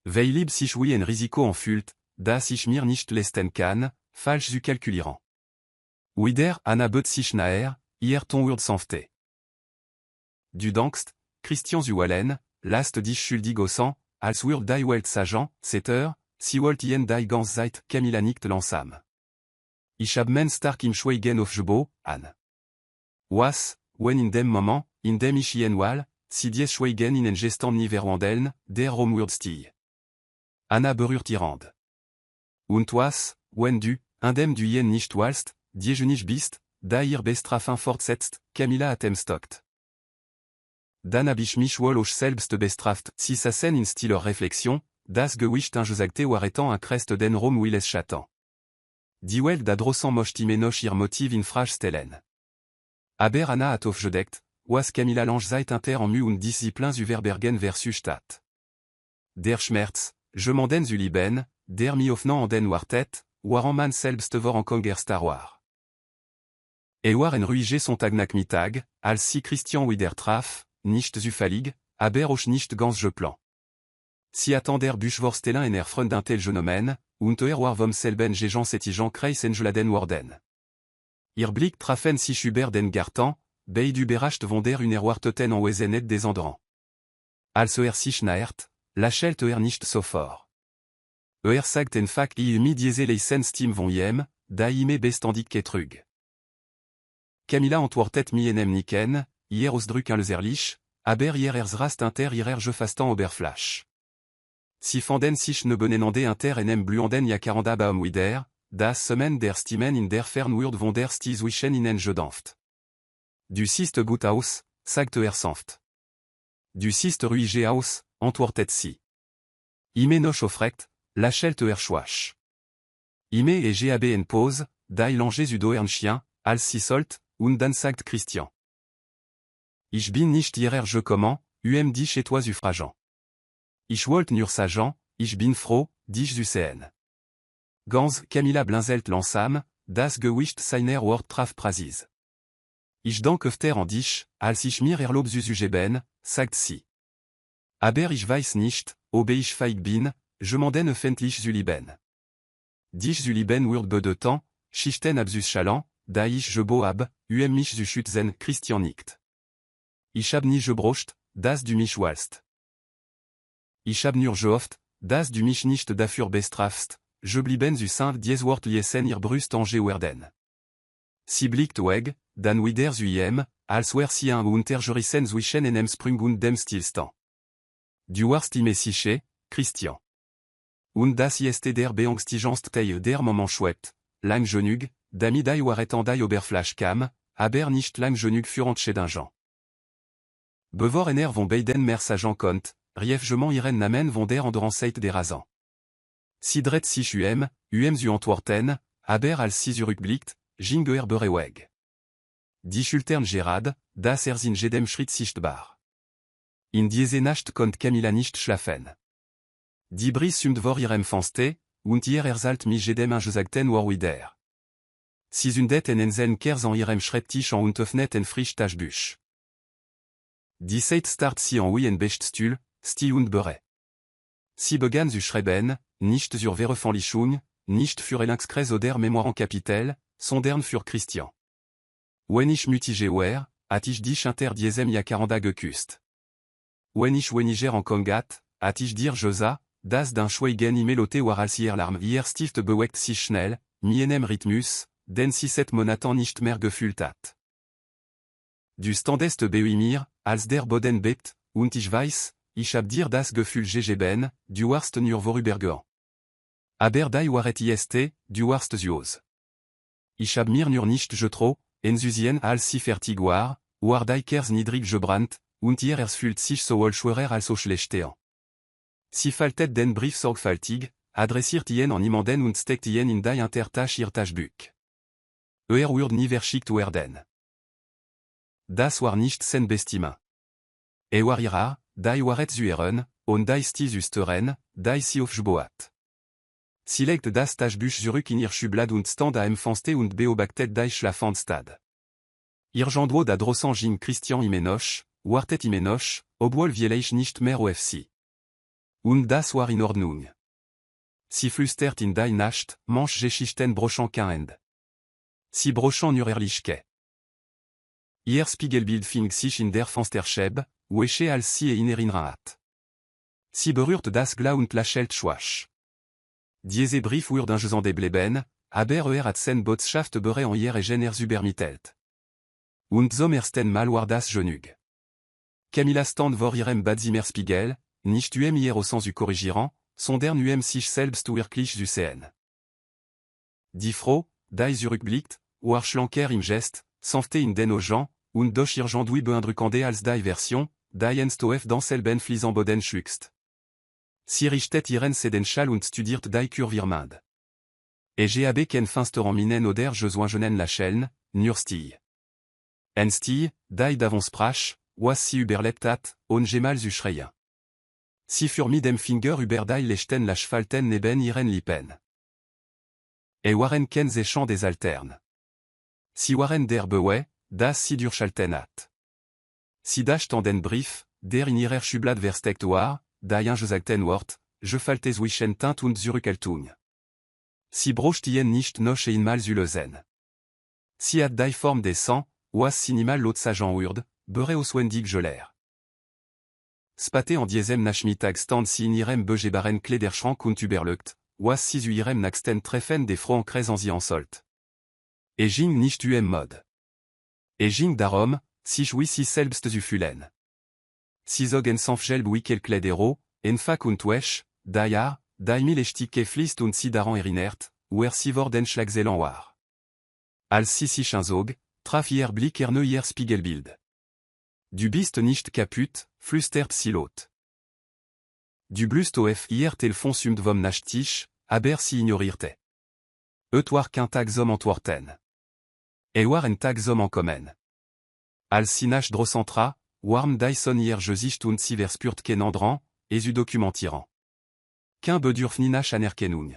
Weil lieb sich wie ein Risiko anfühlt, dass ich mir nicht leisten kann, falsch zu kalkulieren. Wider Anna bet sich naher, hier ton Urd sanfte. Du dankst, Christian zu Wallen, last dich schuldig au sang, als Urd die Welt sagent, 7 heures, sie wollt ien die ganz Zeit, Camilla nicht langsam. Ich hab men stark im Schweigen aufgebaut, an. Was, wenn in dem Moment, in dem ich ien wal, si dies Schweigen in en gestan nie verwandeln, der Romwürd stie. Anna berührt irand. Und was, wenn du, indem du ien nicht walst, die je nicht bist, da ihr bestrafen fortsetzt, Camilla atem stockt. Dan hab ich mich wohl auch selbst bestraft, si sa scène in stiller Reflexion, das gewicht un gesagte war étant un crest den Rom Willes chatan. Die Welt da drossant mocht imenoch ihr motiv in frage stellen. Aber Anna hat aufgedeckt, was Camilla lange seit inter en mu und disciplins Überbergen versus Stadt. Der Schmerz, je m'en den zu lieben, der mi ofnan en den wartet, waren man selbst vor en konger Star War. Et war en ruige sont agnak mitag, als si Christian wider traf, nicht zufällig, aber auch nicht ganz je plan. Si attender Buschworstelin en erfreund d'un tel Genomen, und war vom selben Jean setigen Kreis en Geladen warden. Ihr Blick trafen si Schubert den Gartan, bei du beracht vonder un warteten en wezenet des Andrans. Als sich naert, lachelt nicht so fort. Sagt en fac mi diese leisen stim von jem, da ime bestandik ketrug. Camilla antwortet mi enem niken, hier ausdrücken le zerlich, aber hier rast inter hier je fastan oberflash. Si fanden sich ne benenande inter enem bluanden ja 40 baum wider, das semaine der Stimen in der Fernwürd von der Sties wischen in en Gedanft. Du siste gut aus, sagt sanft. Du siste ruige aus, antwortet si. Ime noch offrekt, lachelt schwach. Ime et gab en pause, da langes udo ern chien, als si solt, und dan sagt Christian. Ich bin nicht hierer je comment, dit chez toi suffragant. Ich wollt nur sagen, ich bin froh, dich zu sehen. Ganz Camilla blinzelt langsam, das gewicht seiner Wort traf prasis. Ich dank öfter an dich, als ich mir erlob zu geben, sagt sie. Aber ich weiß nicht, ob ich feig bin, je m'en den öffentlich zu lieben. Dich zu lieben wird be de temps, schichten absus chalant, da ich je boab, mich zu schützen, Christian nicht. Ich hab nie gebrocht, das du mich walst. Ich hab nur geoft, das du mich nicht dafür bestrafst, je blieben zu saint dieswort liesen ihr brust en werden. Si blickt weg, dan wider zu jem, als wer si un unterjurissen zwischen enem sprung und dem stillstand. Du warst ime siche, Christian. Und das jest der beangstigenst teil der moment chouette, lang genug, dami dai waret en dai oberflash kam, aber nicht lang genug furant chez d'un Jean. Bevor ener von beiden mer sajan kont, riefgement iren namen von der anderanseit der razan. Sidret sich zu antworten, aber als si zurückblickt, jinge bereweg. Die Schultern Gerard, das in jedem Schritt sichtbar. In diese Nacht konnte Camilla nicht schlafen. Die Bris vor ihrem Fenster, und ihr ersalt mi jedem gesagten war wider. Sie zündet en ensen kers an ihrem Schreibtisch an und öffnet en frisch Taschbüch. Die Zeit start si en en Beststul, sti und bere. Sie begann zu schreiben, nicht zur Veröffentlichung, nicht für Elinskres oder Mémoire en Kapitel, sondern für Christian. Wenn ich mutige war, hat ich dich inter diesem ja 40 geküsst. Wenn ich weniger en Kongat, hat ich dir Josa, das d'un Schweigen imelote war als ihr Larm ihr Stift bewegt sich schnell, mi enem Rhythmus, den si set Monatan nicht mehr gefühlt hat. Du standest beimir, als der Boden bebt, und ich weiß, ich hab dir das Gefühl gegeben, du warst nur vorübergehend. Aber dai waret ist, du warst süß. Ich hab mir nur nicht getro, enthusiasm als si fertig war dai kers niedrig gebrannt, und ihr fühlt sich sowohl schwerer als auch schlechter. Si faltet den Brief sorgfältig, adressiert ien en imanden und steckt ien in dai intertasch ihr Taschbuch. Wird nie verschickt werden. Das war nicht sen bestima. War ira, dai waret zueren, und dai sti zusteren, dai si aufgeboat. Sie legt das Taschbuch zurück in ihr Schublade und stand am Fenster und beobachtet dai Schlafenstad. Ihr Gendro da drossant jing Christian imenoch, wartet imenoch, obwohl vielleicht nicht mehr OFC. Und das war in Ordnung. Sie flüstert in dai Nacht, manch Geschichten brochant kein End. Sie brochant nur ehrlichke. Ihr Spiegelbild fing sich in der Fensterscheibe, weche als sie in erinnerung hat. Sie berührt das Glas und lächelt schwach. Diese Brief wurde ingesand geblieben, aber hat sen Botschaft bere en hier et übermittelt. Und zum ersten Mal war das genug. Camilla stand vor ihrem Badzimmerspiegel, nicht hier au sens du corrigirant, sondern sich selbst wirklich zu sehen. Die Frau, die zurückblickt, war schlanker im Gest, sanfte in den Augen, und doch irgendwie beeindruckende als die Version, die einst auf dans selben Fliesen Boden schwüchst. Sie richtet ihren Sedenschall und studiert die Kurvirmand. Et j'ai ken finsteren minen oder Josoingenen la chaîne, nur Stille. En Stille, die davon sprach, was si überlebt on gemal zu schreien. Si für mit dem Finger über die Lechten la Schfalten neben ihren Lippen. Et waren ken ze chants des alterne. Si waren der Bewe, das si durchschalten hat. Si dacht an den Brief, der in ihrer Schublade versteckt war, die eingesagten Wort, je falte zwischen Tint und Zurückhaltung. Si brochtien nicht noch einmal zu lösen. Si hat die Form des Sang, was sinimal lot sajan urd, bere oswendig geler. Spate en diesem Nachmittag stand si in ihrem begebaren Kleiderschrank und überlegt, was si zu ihrem nächsten Treffen des Frankreis an sie ansollt. Et ging nicht mod. Et ging darum, si joui si selbst zu fühlen. Si zog en sanfgel wickel Kleidero, en fak und wesch, die Jahr, die milesticke flist und si daran erinert, wer si vor den Schlagzelan war. Als si sich zog, traf ihr Blick ihr Spiegelbild. Du bist nicht kaputt, flüstert si lot. Du blust auf ihr Telefon sumt vom Nachtisch, aber si ignorierte. Et war qu'un tag som antworten. Et war en tag som en commun. Als si nach drocentra, warm Dyson hier gesicht und si verspürt ken andran, et zu documentiran. Qu'un bedurf ni nach anerkennung.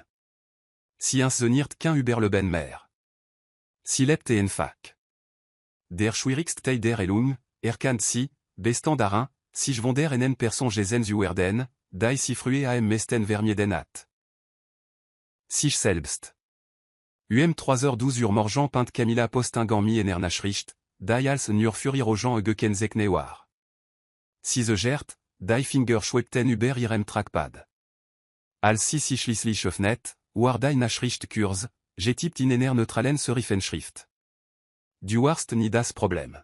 Si insoniert qu'un über le ben mer. Si lebt en fak. Der schwierigst der elung, erkannt si, bestandarin, si jvonder en person gesen zu werden, die si frue am mesten vermieden hat. Sich selbst. 3h12 morgen peint Camilla postingan mi en Nachricht, die als nur für ihre Gens gekennzeichnet war. Si ze gert, die Finger schwebten über ihrem Trackpad. Als si sich schließlich öffnet, war die Nachricht kurz, getippt in einer neutralen Serifenschrift. Du warst nie das Problem.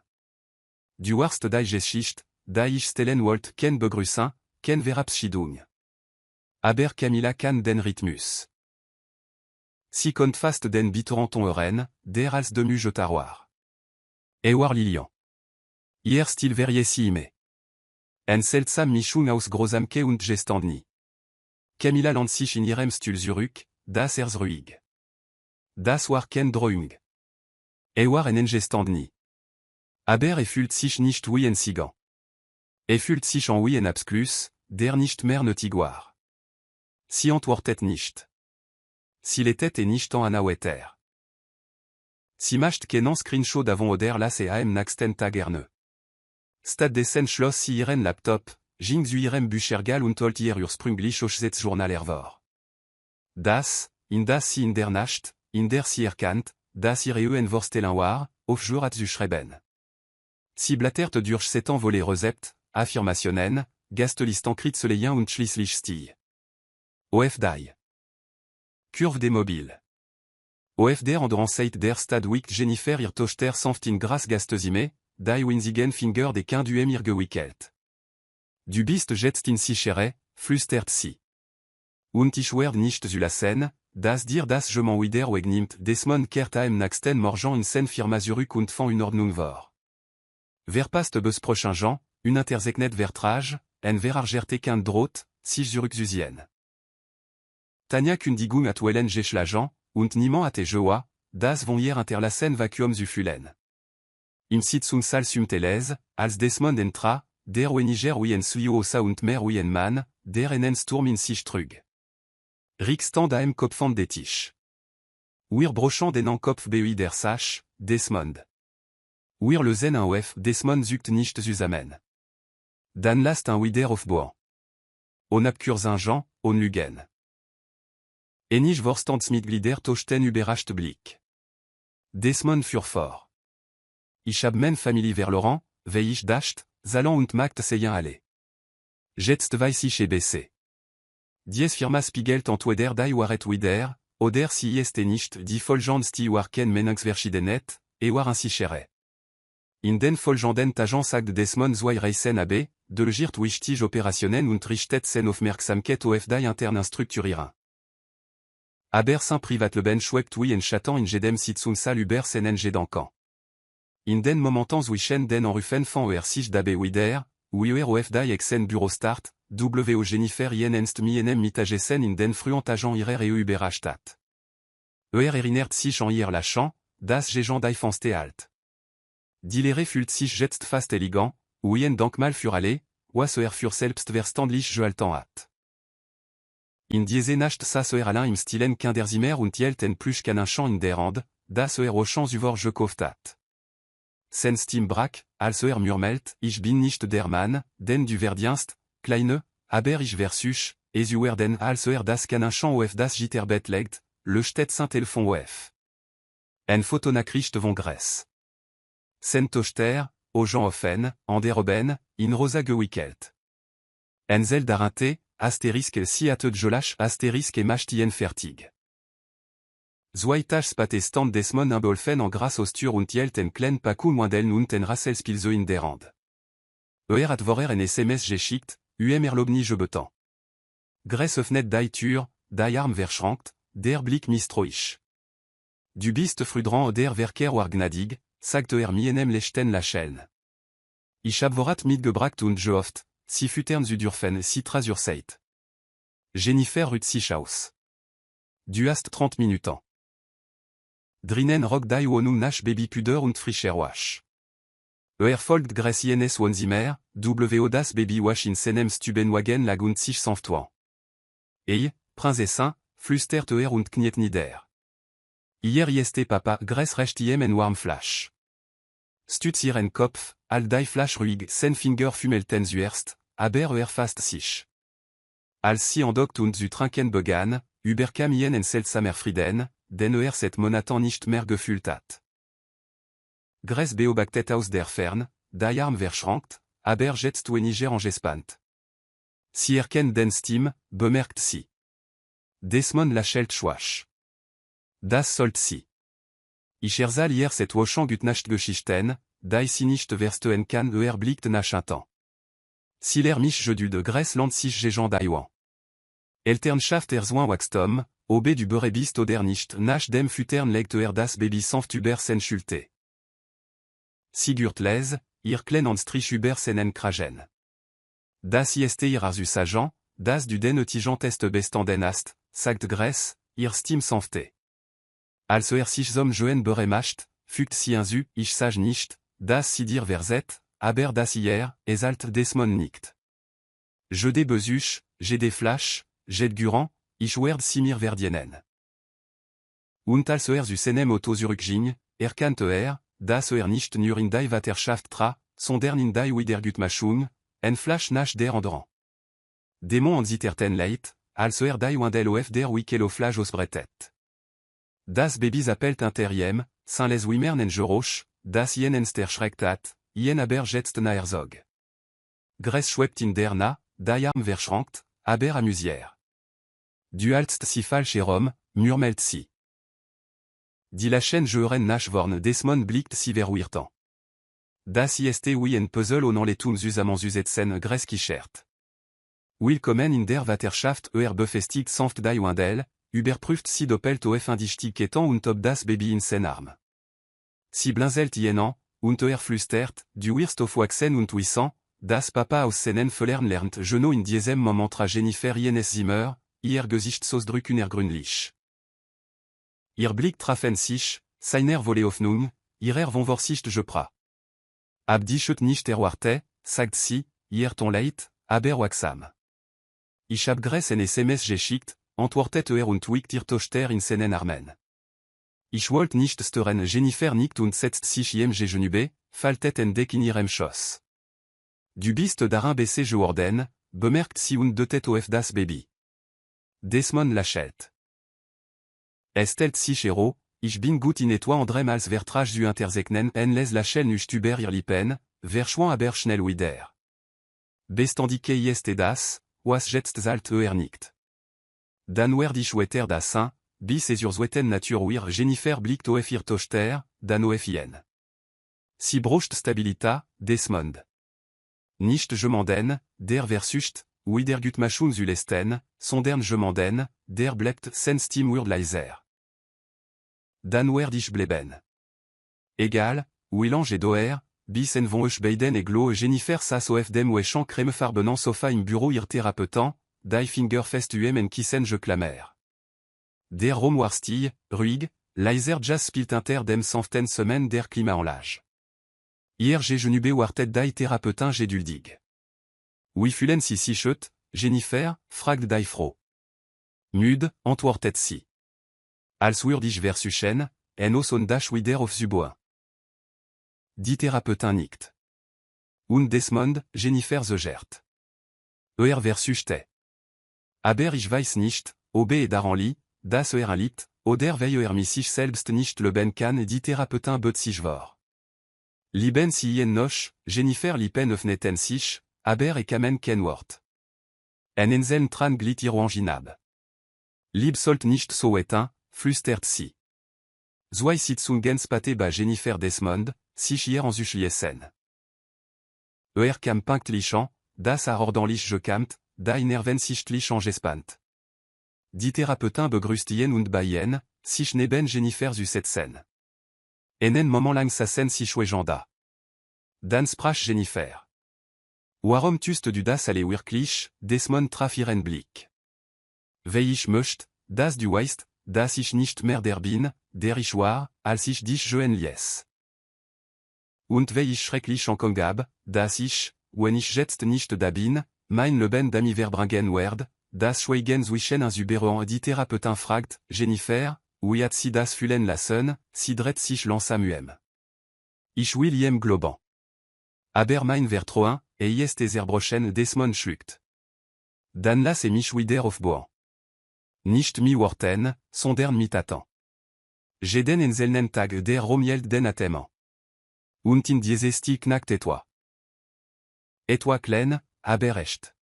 Du warst die Geschichte, die ich stellen wollte ken begrüßen, ken Verabschiedung. Aber Camilla kann den Rhythmus. Si konnte fast den bitteranton euren, der als demu jetar. Et war Lilian. Hier stil verrier si ime. En seltsam Mischung aus Grosamke und Gestandni. Camilla land sich in ihrem Stul zurück, das ruhig. Das war ken Drohung. War en Gestandni. Aber fühlt sich nicht wie en Sigan. Fühlt sich en wie en Absklus, der nicht mehr nötig war. Si antwortet nicht. S'il était et nicht en anaueter. Si macht kenan screenshot d'avant oder las et am naxten tagerne. Stad desen schloss si ihren Laptop, ging zu ihrem Büchergal und holt ihr ursprünglich Hochzetz Journal ervor. Das, in das si in der Nacht, in der si erkannt, das ihre en vorstellen war, auf jour at zu schreiben. Si blattert durch setan volé Rezept, affirmationen, Gastlistan kritzeleien und schließlich stil. OFDI. Curve des mobiles. OFDR andran seit der Stadwick Jennifer ihr Tochter sanftin gras gastezime, die winzigen Finger des kind du mir gewickelt. Du bist jetzt in sichere, flüstert sie. Und ich werd nicht zu lassen, das dir das je m'en wieder wegnimmt Desmond kehrt am nächsten Morgen in sen Firma zurück und fand une Ordnung vor. Wer passt bes prochain Jean, une intersegnet vertrage, en verargerte kind drot, si zurück zuzien. Tania kundigung at wellen geschlagen, und niemand at joa, das von hier interlassen vacuum zu fühlen. Im Sitzung sal sumtelez, als Desmond entra, der weniger wie en suiosa und mehr wie en Mann, der en Sturm in sich trug. Rick stand am Kopfand des Tisch. Wir brochant den an Kopf bei der Sach, Desmond. Wir lösen un auf Desmond zuckt nicht zusammen. Dan last un wider auf Boan. On abkurzen Jean, on Lugen. Enich Vorstandsmitglieder tochten überrascht Blick. Desmond fur fort. Ich hab men Familie vers Laurent, weil ich dacht, Zalan und Magd seien alle. Jetzt weiß ich BC. Dies Firma spiegelt entweder die Wahrheit wieder, oder sie ist nicht die vollständige Wahrheit meningsverschiedenet, war ainsi chéré. In den vollständigen Tagen sagt Desmond zwei Reisen AB, de legiert wichtig operationen und Richteten Aufmerksamkeit auf die internen strukturieren. Aber saint Privatleben schwebt wie en Chatan in jedem Sitzungssaal über seinen Gedanken. In den Momenten zwischen den Anrufen von sich dabei wieder, auf die Exen Bürostart, wo Jennifer jenenst mienem mitagessen in den frühen Tagen ihrer Überstadt. Erinnert sich an ihr Lachen, das Gegend die Fenster alt. Die Lehre fühlt sich jetzt fast elegant, en dank mal für alle, was für selbstverständlich gehalten hat. In diese Nacht saß allein im Stilen Kinderzimmer und hielten plus qu'un Chant in der Hand, das au Chant über gekauft hat. Sen Stimme brach, als murmelt, ich bin nicht der Mann, den du verdienst, Kleine, aber ich versuch, es werden als das qu'un Chant auf das Gitterbett legt, le Stet Saint-Telefon auf. En Fotonachricht von Grèce. Sen Tochter, au Jean Offen, an der Oben, in Rosa gewickelt. En Zel darinte, asterisk si at Jolash asterisk et machtien fertig. Zweitags Spatestand Desmond Imbolfen en grâce Ostur und Hielten Klen Paku Moindel und en Rasselspilze in der Hand. At vorer en SMS geschickt, Erlobni Jebetan. Grèce öffnet die Tür, die Arm verschrankt, der Blick misstrauisch. Du bist früdran oder Werker war gnadig, sagt mienem lechten Lacheln. Ich hab vorat mitgebracht und gehofft, si füttern zu dürfen si trasurseit. Jennifer rüt sich aus. Du hast 30 Minuten. Drinnen rock die wonu nach Baby Puder und frischer Wasch. Folgt Grèce ienes Wonzimer, das Baby Wasch in seinem Stubenwagen lagunt sich sanftoin. Prinzessin, flüstert und kniet nieder. Hier jeste Papa Grèce recht en warm Flash. Stütz ihren Kopf, all die Flash ruhig sen Finger fumelten zuerst, aber fast sich. Als sie andockt und zu trinken begann, überkam en seltsamer Frieden, den set Monaten nicht mehr gefühlt hat. Grèce beobachtet aus der Fern, die Arm verschrankt, aber jetzt weniger angespannt. Sie erkennt den Stimme, bemerkt sie. Desmond lächelt schwach. Das sollt sie. Ich erzähl ihr set Wochen gut nicht Geschichten, die sie nicht verstehen kann blickt nach un temps. Si mich jedu de Grèce land sich gegend d'Aiwan. Elternschaft Soin Waxtom, ob du berebist oder nicht nach dem Füttern legt das Baby sanft über sen Schulte. Sigurt les, ihr Klen an Strich über senen Kragen. Das ist ihr Arsusagen, das du den Tigeant est bestanden hast, sagt Grèce, ihr Stimme sanfte. Als sich Joen beremacht, fügt sie hinzu, ich sag nicht, das sie dir verzet, aber das hier, es alt Desmond nicht. Je des besuch, j'ai des flash, j'ai gurant, ich werd si mir verdienen. Und als zu seinem Auto zurückging, erkannte das nicht nur in die Waterschaft tra, sondern in die Wiedergutmachung, en Flash nach der anderen. Demon an zitterten leit, als die Wandel auf der Wikelo Flash ausbrettet. Das Baby appelt interiem, sans les Wimmern en Geroch, das jenenster schreckt hat, jen aber jetzt na Herzog. Grèce schwebt in der Na, die Arm verschrankt, aber amusier. Du haltst si falsch herum, murmelt sie. Die Lachen Jeuren nach vorn Desmond blickt si verwirrtant. Das ist wie ein Puzzle onan les Tuns usamans usetzen Grèce kichert. Willkommen in der Waterschaft befestigt sanft die Wandel, überprüft sie doppelt auf Indichtigkeiten und ob das Baby in sen Arm. Sie blinzelt jenen, und flüstert, du wirst auf Waxen und Wissant, das Papa aus seinen Fehlern lernt Geno in diesem Moment tra Jennifer jenes Zimmer, ihr Gesichtsausdruck unergründlich. Ihr Blick trafen sich, seiner Wolle Hoffnung, ihrer Vonvorsicht je pra. Abdischet nicht erwarte, sagt sie, ihr ton leit, aber waxam. Ich hab Grèce en SMS geschickt, antwortet und wickt ihr Tochter in seinen Armen. Ich wollt nicht stören Jennifer nickt und setzt sich jem Gegenüber, faltet en Deck in ihrem Schoss. Du bist darin bessé geworden, bemerkt sie und deutet auf das Baby. Desmond lächelt. Es stellt sich hero, ich bin gut in etwa andrem als vertrag zu intersegnen en les Lachen nicht über ihr Lippen, verschwand aber schnell wieder. Bestandike ist das, was jetzt zalt nicht. Dan wer dich wetter da Saint, bis et Zweten Natur wir Jennifer blickt auf ihr Tochter, Dan ofien. Si brocht stabilita, Desmond. Nicht jemanden, der versucht, der gut machun zulesten, sondern jemanden, der bleibt sen Stim wird leiser. Dan wer dich bleben. Egal, Willange et Doer, bis en von euch beiden et glo Jennifer sas of dem weschan creme farbenant sofa im bureau ir therapeutant, die Finger fest en kissen je clamer. Der Rom war still, ruhig, leiser jazz spielt inter dem sanften semaine der climat en l'âge. Hier j'ai genubé wartet die therapeutin j'ai duldig. Oui fulen si chut, Jennifer, fragt die fro. Mud, antwortet si. Als wür dich versuchen, en os on dash wider of zuboin. Die therapeutin nicht. Und Desmond, Jennifer the gert. Versuchte. Aber ich weiß nicht, ob daran liegt, dass liegt, oder weil mich sich selbst nicht leben kann die therapeutin bet sich vor. Lieben sie noch, Jennifer lipen öffneten sich, aber kamen kein Wort. En enseln tran glit iroanginab. Lieb sollt nicht so etin, flüstert sie. Zwei sitzungens pate ba Jennifer Desmond, sich hier en zuschließen. Kam pünktlichen, das ordentlich gekämmt, die Nerven sich gespannt. Die Therapeutin begrüßtien und beien, sich neben Jennifer zusetzen. En moment lang sassen sich wejanda. Dan sprach Jennifer. Warum tust du das alle wirklich, Desmond traf ihren Blick. Weil ich möcht, dass du weißt, dass ich nicht mehr der bin, der ich war, als ich dich joen liess. Und weil ich schrecklich ankongab, dass ich, wenn ich jetzt nicht da bin, mein Leben d'ami verbringen werd, das schweigen zwischen uns überen die Therapeutin fragt, Jennifer, wie hat sie das fühlen lassen, sie dreht sich langsam Ich will jem globan. Aber mein Vertroin, ist zerbrochen Desmond schluckt. Dan las mich wieder aufbauen. Nicht mi worten, sondern mi tatan. Jeden en selnen Tag der Romield den Atheman. Und in diesesti knackt toi. Et toi klein, aber echt.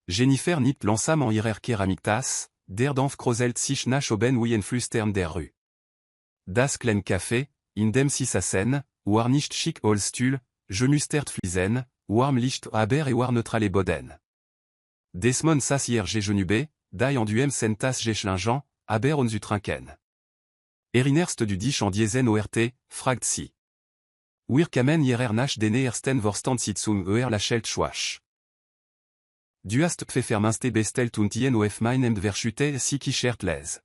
Jennifer nicht langsam en ihrer Keramiktas, der Dampf kroselt sich nach oben wie en Flüstern der Rue. Das klein Café, in dem sie sassen, war nicht schick Holstul, je mustert fließen, warm Licht aber war neutrale Boden. Desmond sas hier genubé, die en duem sentas geschlingen, aber on zu trinken. Erinerst du dich en diesen ORT, fragt sie. Wir kamen hierer nach den ersten Vorstand Sitzung lachelt schwach. Du hast pfefferminste bestellt und jen auf meinem verschütte si kichert les.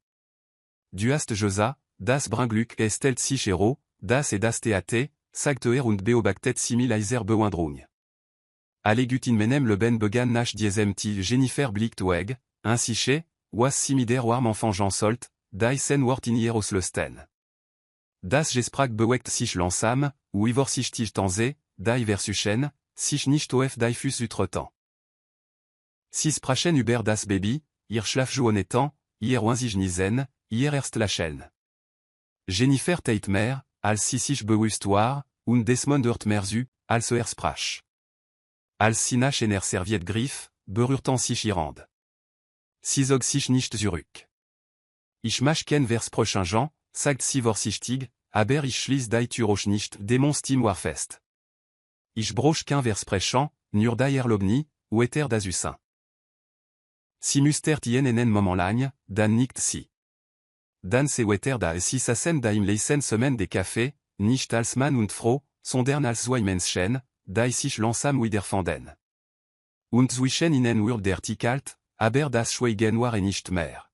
Du hast Josa, das Bringlück estelt sich hero, das et das Theate, sagt und beobachtet simileiser bewandrung. Alle gutin menem le ben began nach diesem ti Jennifer blickt weg, ainsi was simider warm enfant Jean Solt, die sen wort in hieros lösten. Das gesprach bewegt sich langsam, über sich tanze, die versuchen, sich nicht auf die Füße utretant. Si sprachen über das Baby, ihr schlafjournetant, ihr sich nisen, ihr erst lachen. Jennifer teit mer, als si sich bewusst war, und Desmond hört mer zu, als sprach. Als si nach en serviette griff, berührtant sich irand. Si zog sich nicht zurück. Ich mach ken vers prochain Jean, sagt si vorsichtig, aber ich schließ die Tür auch nicht, demon Stim war fest. Ich broch qu'un vers prechant, nur daher lobni, ou eter dazusin. Si mustert ien enen moment lang, dan nicht si. Dan se weter da si sassen da im leisen semaine des cafés, nicht als Mann und Frau, sondern als zwei Menschen, die sich langsam wiederfanden. Und zwischen ihnen wurde der Tikalt, aber das Schweigen war nicht mehr.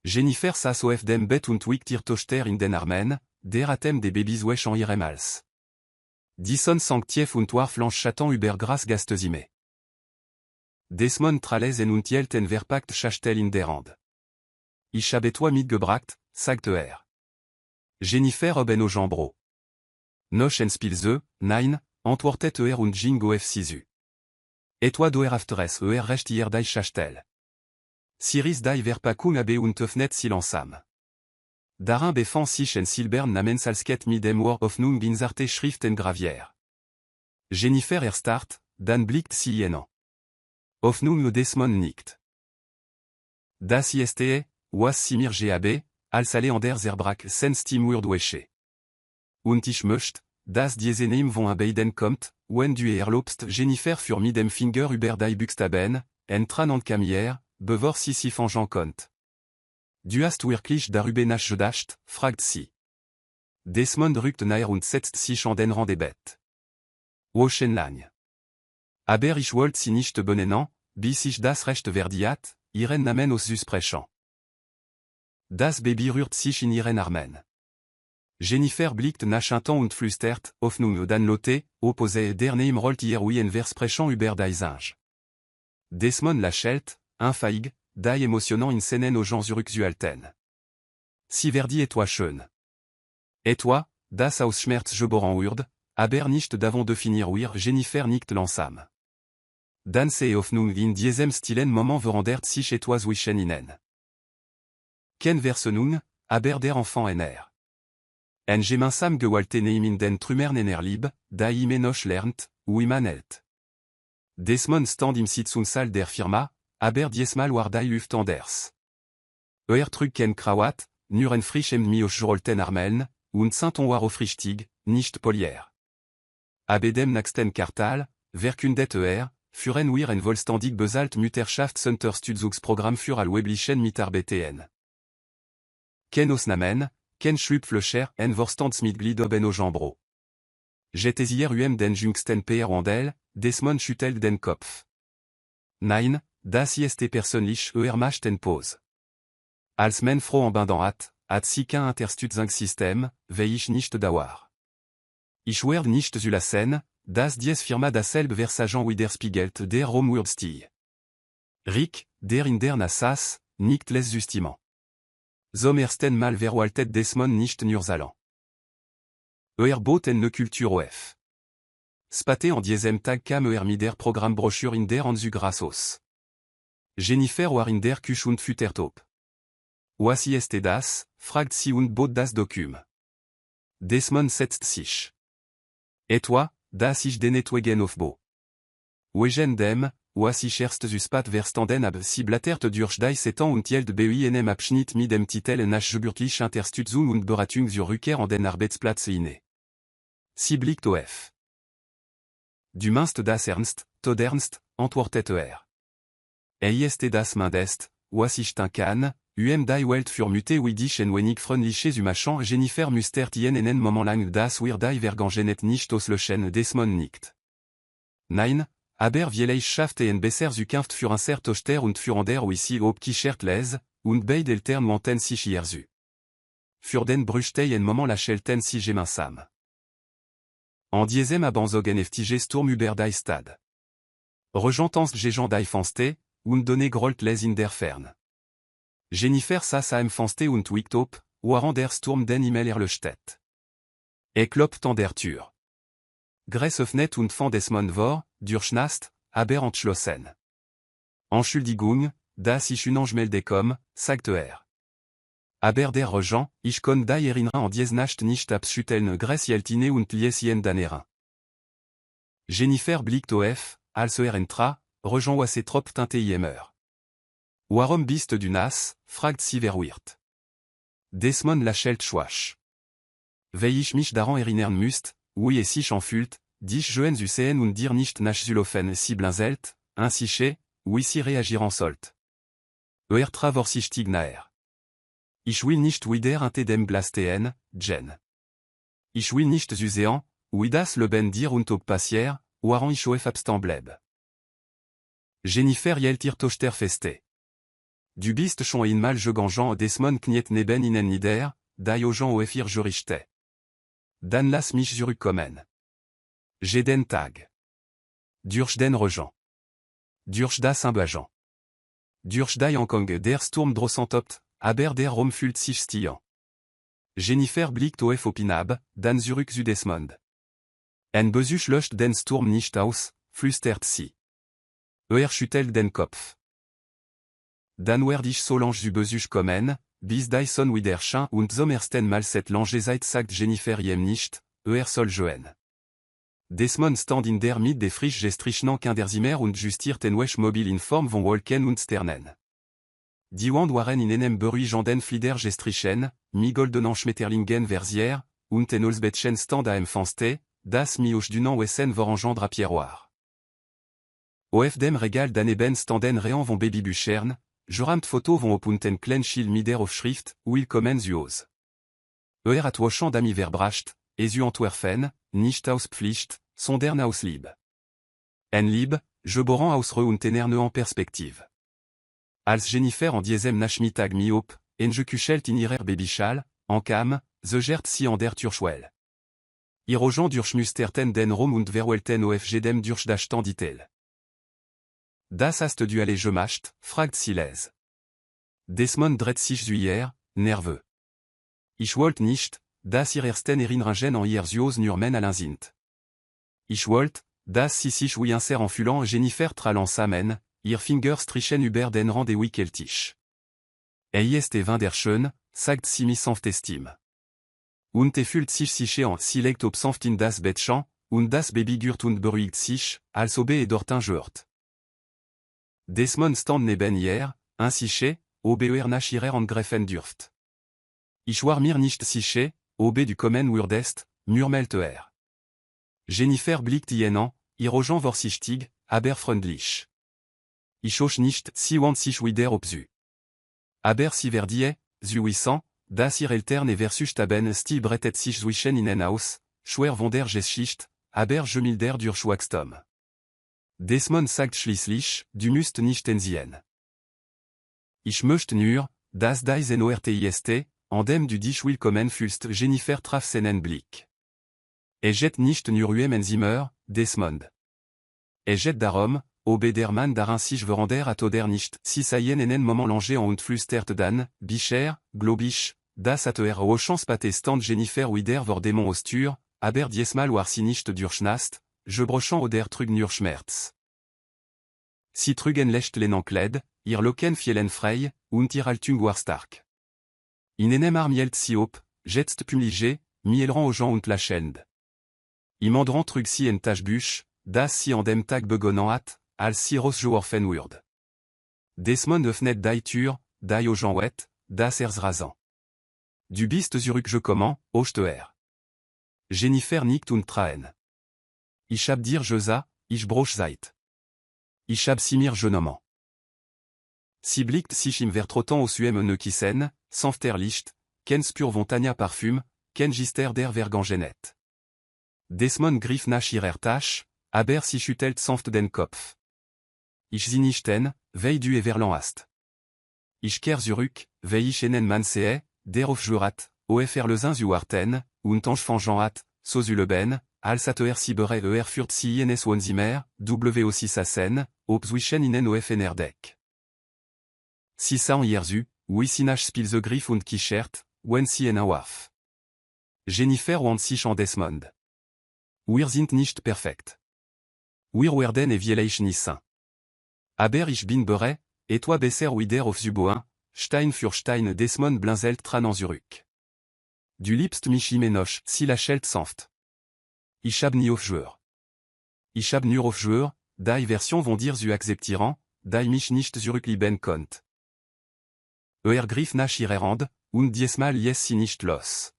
Jennifer saß auf dem Bett und wiegt ihr Tochter in den Armen, der Atem des Babys wesch en ihrem Hals. Dison sanctief und war flanchatant über gras gastesime. Desmond tralesen und jelten verpackt schachtel in der Hand. Ich habe toi mitgebracht, sagte Jennifer oben au jambro. Noch en Spilze, nein, antwortet und Jingo f sisu. Et toi doer afteres recht hier die schachtel. Siris die verpackung habe und öffnet sie langsam. Darin befand sich en silbern namens alsket mit dem War of nun ginzarte Schriften gravière. Jennifer erstarrt, dann blickt sie jenan. Of nun Desmond nicht. Das ISTE, was Simir GAB, als alle an der Zerbrak sen Steam Wesche. Und ich möcht, das diese Neim von beiden kommt, wenn du erlobst Jennifer für mit dem Finger über die Buchstaben, entran und Kamier, bevor sie sich fangen kommt. Du hast wirklich darüber nachgedacht, fragt sie. Desmond rückt naher und setzt sich an den Rand des Bett. Oschenlagne. Aber ich wollte sie nicht benennen, bis ich das Recht verdiat, ihren Namen aussprechen. Das Baby rührt sich in ihren Armen. Jennifer blickt nach un temps und flüstert, Hoffnung dan Lotte, opposé der Name rollt ihr wie ein Versprechen über die Singe. Desmond lächelt, infaillig, die émotionnant in Szenen aux gens zurückzuhalten. Si verdi et toi schön. Et toi, das aus Schmerz geboren wurde, aber nicht davon definir wir Jennifer nicht langsam. Dan se Hoffnung in diesem stilen Moment verandert sich etwas zwischen ihnen. Ken verse nun, aber der Enfant ener. En gemeinsam gewalte neim in den Trümmern ener Lieb, da im noch lernt, wie man hält. Desmond stand im Sitzungssaal der Firma, aber diesmal war die Luft anders. Trug ken Krawat, nur en frischem Mioschrollten Armeln, und Saint-On war aufrichtig, nicht polier. Abedem nächsten Quartal, verkündet führen wir en vollständig bezahlt Mutterschaftsunterstützungsprogramm für allweblichen Mitarbeten. Ken Osnamen, Ken Schlupflöcher en Vorstandsmitglied oben au Jambro. J'étais hier den Jüngsten per Wandel, Desmond schüttelt den Kopf. Nein, das ist persönlich machten Pause. Als men froh en bindant hat sich kein Unterstützungssystem, wie ich nicht dauer. Ich werde nicht zulassen, dass dies Firma dasselbe Versagen widerspiegelt der Romwurdstil. Rick, der in der Nassas, nicht les justement. Zum ersten Mal verwaltet Desmond nicht nur Salan. Bot en ne Kultur of. Spate en diesem Tag kam mit der Programmbroschüre in der Anzu Grassos. Jennifer war in der Küche und füttert op. Was ist das, fragt sie und bot das Dokum. Desmond setzt sich. Et toi, das ich denetwegen aufbo. Wegen dem, was ich erst Spat verstanden ab si blattert durch die Setan und Jeld BINM Abschnitt mit dem Titel nach geburtlich Unterstützung und Beratung zur Rückkehr an den Arbeitsplatz inne. Sie blickt auf. Du meinst das ernst, Todd Ernst, antwortet ist das mindest, was ich kann, die Welt für Mute wie dich en wenig freundliches Umachan Jennifer mustert einen Moment lang das wir die Vergangenheit nicht auslöschen Desmond nickt. Nein, aber vielleicht schafft en besser Zukunft für unser Tochter und für ander wie sie abgeschert les, und beide Eltern wanten sich hierzu. Für den Brüchte en Moment lachelten sich gemeinsam. En diesem Abanzogen FTG Sturm über die Stad. Regentans Gegent die Fanste, und donne grollt les in der Ferne. Jennifer saß am Fanste und wickt op, waren der Sturm den Himmel erleuchtet. Klopft an der Tür. Gress öffnet und von Desmond vor, durchnast, aber entschlossen. Entschuldigung, dass ich unangemeldet komme, sagt Aber der Regent, ich kon die erinnern an dies Nacht nicht abschütteln Gress jeltine und liesien daneren. Jennifer blickt auf, als entra, Regent was trop tinte jemer. Warum bist du nass, fragt sie verwirrt. Desmond lächelt schwach. Weil ich mich daran erinnern müsst, wie es sich anfühlt, dich joen zu sehen und dir nicht nachzulaufen si blinzelt, ainsi wie sie reagieren sollt. Travorsichtig naher. Ich will nicht wieder ante dem Blastehen, Jen. Ich will nicht zu sehen, wie das Leben dir und ob passier, waren ich auf Abstand bleib. Jennifer jelt ihr Tochter feste. Du bist schon einmal gegangen Desmond kniet neben ihnen nieder, die Ogen auf ihr gerichtet. Dan lass mich zurückkommen. J'ai den Tag. Durch den Regent. Durch das Imbagen. Durch die Ankong der Sturm drossentopt, aber der Raum fühlt sich still. Jennifer blickt auf Opinab, dan zurück zu Desmond. En Besuch löscht den Sturm nicht aus, flüstert sie. Schüttelt den Kopf. Dan werd ich so lange zu Besuch kommen, bis Dyson widerschein und zum ersten Mal set lange Zeit sagt Jennifer jem nicht, soll joen. Desmond stand in der Mitte des frisch gestrichenen Kinderzimmer und justiert en Wesch mobil in Form von Wolken und Sternen. Die Wand waren in einem Beruhig den Flieder gestrichen, mi goldenen Schmetterlingen versier, und en Olsbettchen stand am Fenster, das mi och dunan wessen vorangen drapieroir. Auf dem Regal daneben standen Rean von Babybüchern, Joramt Foto von opunten Klein Schil Mider auf Schrift, Willkommen zu Hause. At Woschand ami Verbracht, esu Antwerfen, nicht Auspflicht, sondern Auslieb. En Lieb, je boran Ausre und tenerne en Perspektive. Als Jennifer en diesem Nachmittag miop, en je kuschelt in ihrer Babyschal, en Kam, ze gert si an der Turschwell. Irojan durchmusterten den Rom und verwelten OFG dem durchdachtan dit-elle. Das hast du alle gemacht, fragt Siles. Desmond dreht sich zuier, nerveux. Ich wollt nicht, dass ihr ersten Erinnerungen an ihr Zios Nurmen Alain sind. Ich wollt, dass sie sich wie un ser enfulant Jennifer tralan samen, ihr Finger strichen über den Rand des Wickeltisch. Ist wunderschön, sagt sie mit sanftestim. Und fühlt sich sicher en silegt ob sanft in das Bettchen, und das Baby gurt und beruhigt sich, als ob dort ein Jurt. Desmond stand neben ihr, ein sicher, ob nach ihrer Angreifen dürft. Ich war mir nicht sicher, ob du kommen würdest, murmelte er. Jennifer blickt ihn an, irojan vorsichtig, aber freundlich. Ich auch nicht, sie wand sich wieder ob sie. Aber sie verdie, sie wissant, dass ihr Eltern versus taben sti brettet sich zwischen ihnen aus, schwer von der Geschichte, aber je milder durch Wachstum. Desmond sagt schließlich, du musst nicht entsehen. Ich möchte nur, dass dies NORTIST, an dem du dich willkommen fühlst Jennifer traf seinen Blick. Jet nicht nur im Zimmer, Desmond. Jet darum, ob der Mann darin sich verandert hat oder nicht, si seien einen Moment langer und flüstert dann, Bicher, globisch, das hat auch chance paté stand Jennifer wieder vor dem Ostur, aber diesmal war sie nicht durchnast, je brochant oder trug nur Schmerz. Sie trugen lechtlen Ankleid, ihr Locken fielen frei, und ihr Haltung war stark. In einem Armielt si op, jetzt publige, mielran aux gens und lachend. Im andran trug si en Taschbüch, das si an dem Tag begonnen hat, als si Rosjoorfen wird. Desmond öffnet die Tür, die aux gens wet, das rasant. Du bist zurück gekommen, hochte er. Jennifer nickt und traen. Ich hab dir gesagt, ich broch seit. Ich hab si mir genommen. Sie blickt sich im Vertrottant aus ne kissen, sanfter Licht, ken spur von Tania Parfum, ken gister der Vergangenet. Desmond griff nach ihrer Tasche, aber sie schüttelt sanft den Kopf. Ich sie nichten, weil du everlan hast. Ich kehr zurück, weil ich einen Mann sehe, der aufjurat, OFR lezin zu warten, und ange fangeant hat, so zu leben, als hat sibere führt sie ines wonzimer, aussi sa scène, ob zwischen ihnen OFNR deck. Si ça en yerzu, oui sinach spiel the griff und kichert, wenn sie en awaf. Jennifer und sich an Desmond. Wir sind nicht perfekt. Wir werden vielleicht nissen. Aber ich bin bereit, et toi besser wieder auf Zuboin, Stein für Stein Desmond blinzelt tran an zurück. Du liebst mich immer noch, si lachelt sanft. Ich hab nie aufgehört. Ich hab nur aufgehört, die Version von dir zu akzeptieren, die mich nicht zurücklieben konnt. Griff nach ihrer Hand, und diesmal yes sie nicht los.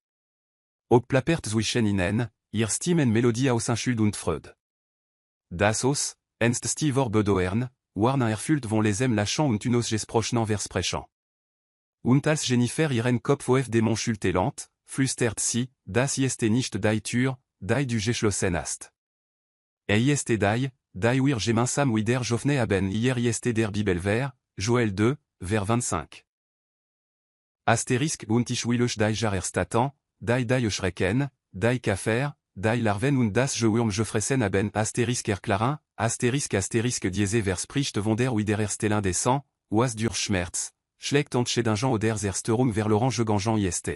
Ob plappert zwischen ihnen, ihr Stimmen Melodie aus Schuld und Freude. Das aus, enst Stivor bedoern, warna erfüllt von lesem lachant und unos gesprochenen versprechen. Und als Jennifer ihren Kopf auf dem schultelant, flüstert sie, das ist nicht die Tür, die du geschlossen hast. Ist die wir gemeinsam wieder Joffne haben hier ist der Bibelver, Joël 2, vers 25. Asterisk und ich will euch die Jarerstatten, die schrecken, die Kaffer, die Larven und das gefressen haben Asterisk erklaren, Asterisk diese verspricht von der wieder erstellen descend, was durch Schmerz, schlägt und Schedingen oder Zerstörung vers l'orange gangen ist.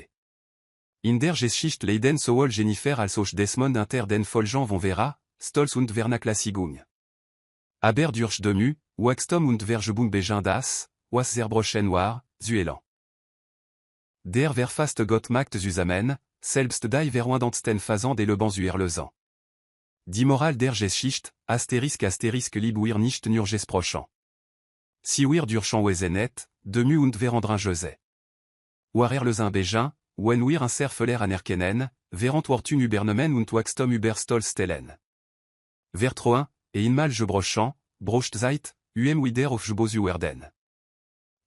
In der Geschichte leiden sowohl Jennifer als auch Desmond inter den Folgen von Vera, Stolz und Vernaklassigung. Aber durch Demu, Wachstum und Vergebung bejin das, was zerbrochen war, zuelan. Der verfasst Gott macht zusammen, selbst die verwandtsten Phasen des Lebens lösen. Die Moral der Geschichte, Asterisk lieb wir nicht nur gesprochen. Si wir durchchamp wesenet, demu und verandrin jesé. Warer lezin bégin, wen wir inserfeler anerkenen, verant wartun ubernemen und waxtom uberstol stellen. Vertroin, et inmal je brochant, brocht zeit, wider of jebosu werden.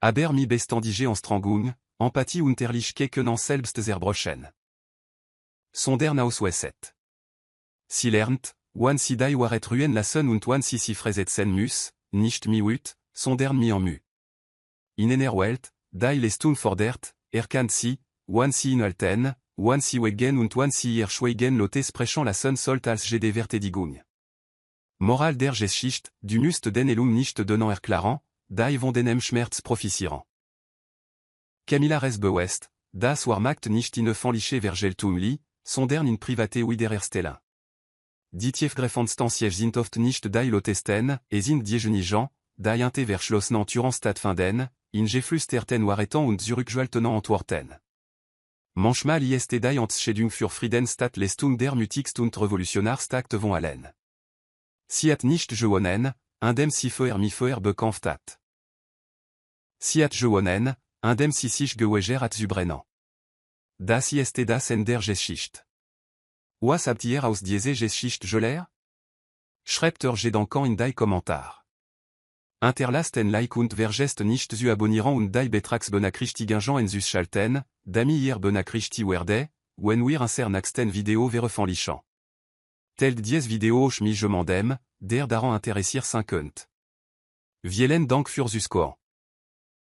Aber mi bestandige en strangung, empathie unterlich keken en selbst zerbrochen. Sonder naus weset. Si lernt, wan si dai waret ruen lassen und wan si frezet sen mus, nicht mi wut, sondern mi en mu. In enerwelt, dai lestun fordert, erkant si, wan si inalten, wan si wegen und wan si schweigen lotes sprechant lassen solt als gd vertedigung. Moral der Geschicht, du nust den elum nicht donnant erklaren, dai von denem schmerz profitieren. Camilla res bewest, das war macht nicht in fanliche vergeltum li, sondern in private wider erstellen. Ditief greffanstansieg sind oft nicht dai lotesten, et sind diejenigen, dai inte verschlossenen turant stat finden, in geflüsterten waretan und zurückschwaltenant antworten. Manchmal ist dai Entschädung für Frieden stat lestung der mutigst und revolutionarst von allen. Siat nicht gewonnen, indem si mi bekämpft hat. Siat gewonnen, indem si sich geweger hat zubrennen. Das ist das in der Geschicht. Was habt ihr aus diese Geschicht gelernt? Schreibt dankan in die Kommentar. Hinterlasst like und vergesst nicht zu abonnieren und die betrags benachrichtigen en sus schalten, dami ihr benachrichti werde, wenn wir unser nächsten Video veröffentlichen. Telt dies Video schmi je m'endem, der daran interessiert 50. Vielen Dank für Zuschauer.